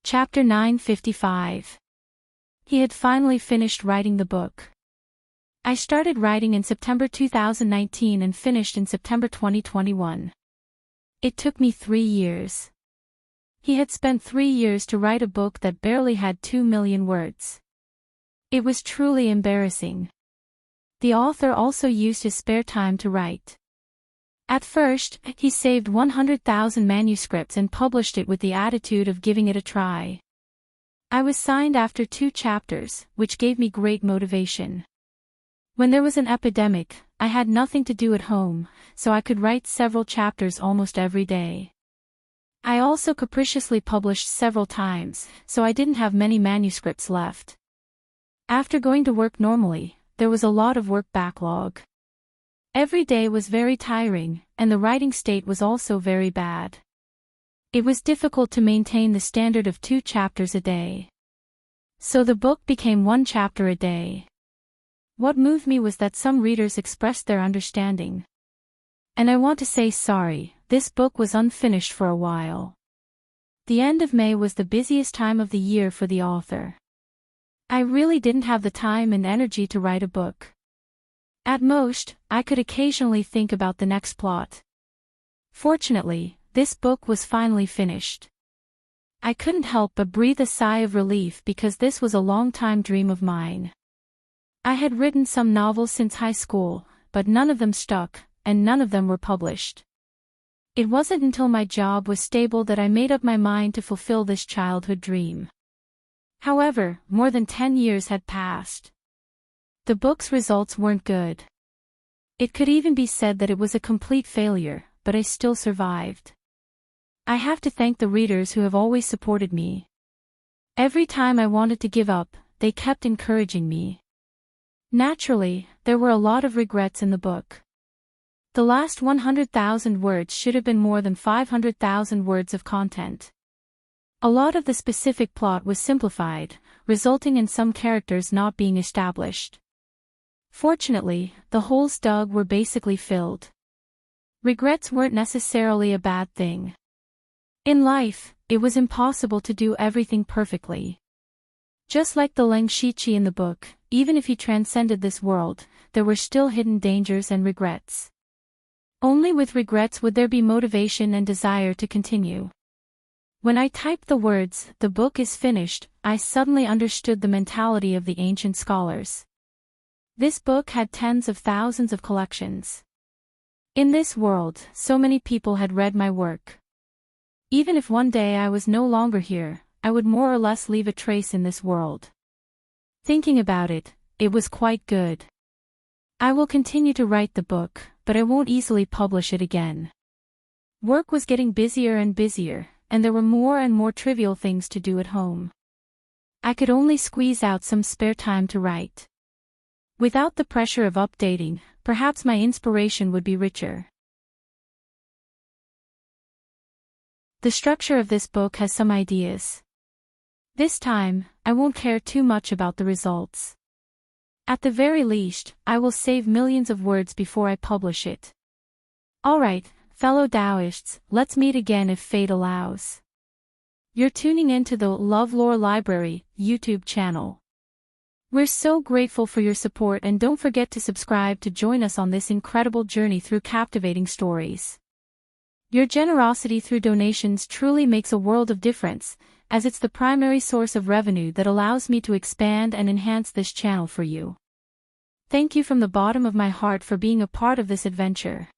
Chapter 955. He had finally finished writing the book. I started writing in September 2019 and finished in September 2021. It took me 3 years. He had spent 3 years to write a book that barely had 2 million words. It was truly embarrassing. The author also used his spare time to write. At first, he saved 100,000 manuscripts and published it with the attitude of giving it a try. I was signed after 2 chapters, which gave me great motivation. When there was an epidemic, I had nothing to do at home, so I could write several chapters almost every day. I also capriciously published several times, so I didn't have many manuscripts left. After going to work normally, there was a lot of work backlog. Every day was very tiring, and the writing state was also very bad. It was difficult to maintain the standard of 2 chapters a day. So the book became 1 chapter a day. What moved me was that some readers expressed their understanding. And I want to say sorry, this book was unfinished for a while. The end of May was the busiest time of the year for the author. I really didn't have the time and energy to write a book. At most, I could occasionally think about the next plot. Fortunately, this book was finally finished. I couldn't help but breathe a sigh of relief because this was a long-time dream of mine. I had written some novels since high school, but none of them stuck, and none of them were published. It wasn't until my job was stable that I made up my mind to fulfill this childhood dream. However, more than 10 years had passed. The book's results weren't good. It could even be said that it was a complete failure, but I still survived. I have to thank the readers who have always supported me. Every time I wanted to give up, they kept encouraging me. Naturally, there were a lot of regrets in the book. The last 100,000 words should have been more than 500,000 words of content. A lot of the specific plot was simplified, resulting in some characters not being established. Fortunately, the holes dug were basically filled. Regrets weren't necessarily a bad thing. In life, it was impossible to do everything perfectly. Just like the Ling Shiqi in the book, even if he transcended this world, there were still hidden dangers and regrets. Only with regrets would there be motivation and desire to continue. When I typed the words, "The book is finished," I suddenly understood the mentality of the ancient scholars. This book had tens of thousands of collections. In this world, so many people had read my work. Even if one day I was no longer here, I would more or less leave a trace in this world. Thinking about it, it was quite good. I will continue to write the book, but I won't easily publish it again. Work was getting busier and busier, and there were more and more trivial things to do at home. I could only squeeze out some spare time to write. Without the pressure of updating, perhaps my inspiration would be richer. The structure of this book has some ideas. This time, I won't care too much about the results. At the very least, I will save millions of words before I publish it. Alright, fellow Taoists, let's meet again if fate allows. You're tuning into the LoveLore Library YouTube channel. We're so grateful for your support, and don't forget to subscribe to join us on this incredible journey through captivating stories. Your generosity through donations truly makes a world of difference, as it's the primary source of revenue that allows me to expand and enhance this channel for you. Thank you from the bottom of my heart for being a part of this adventure.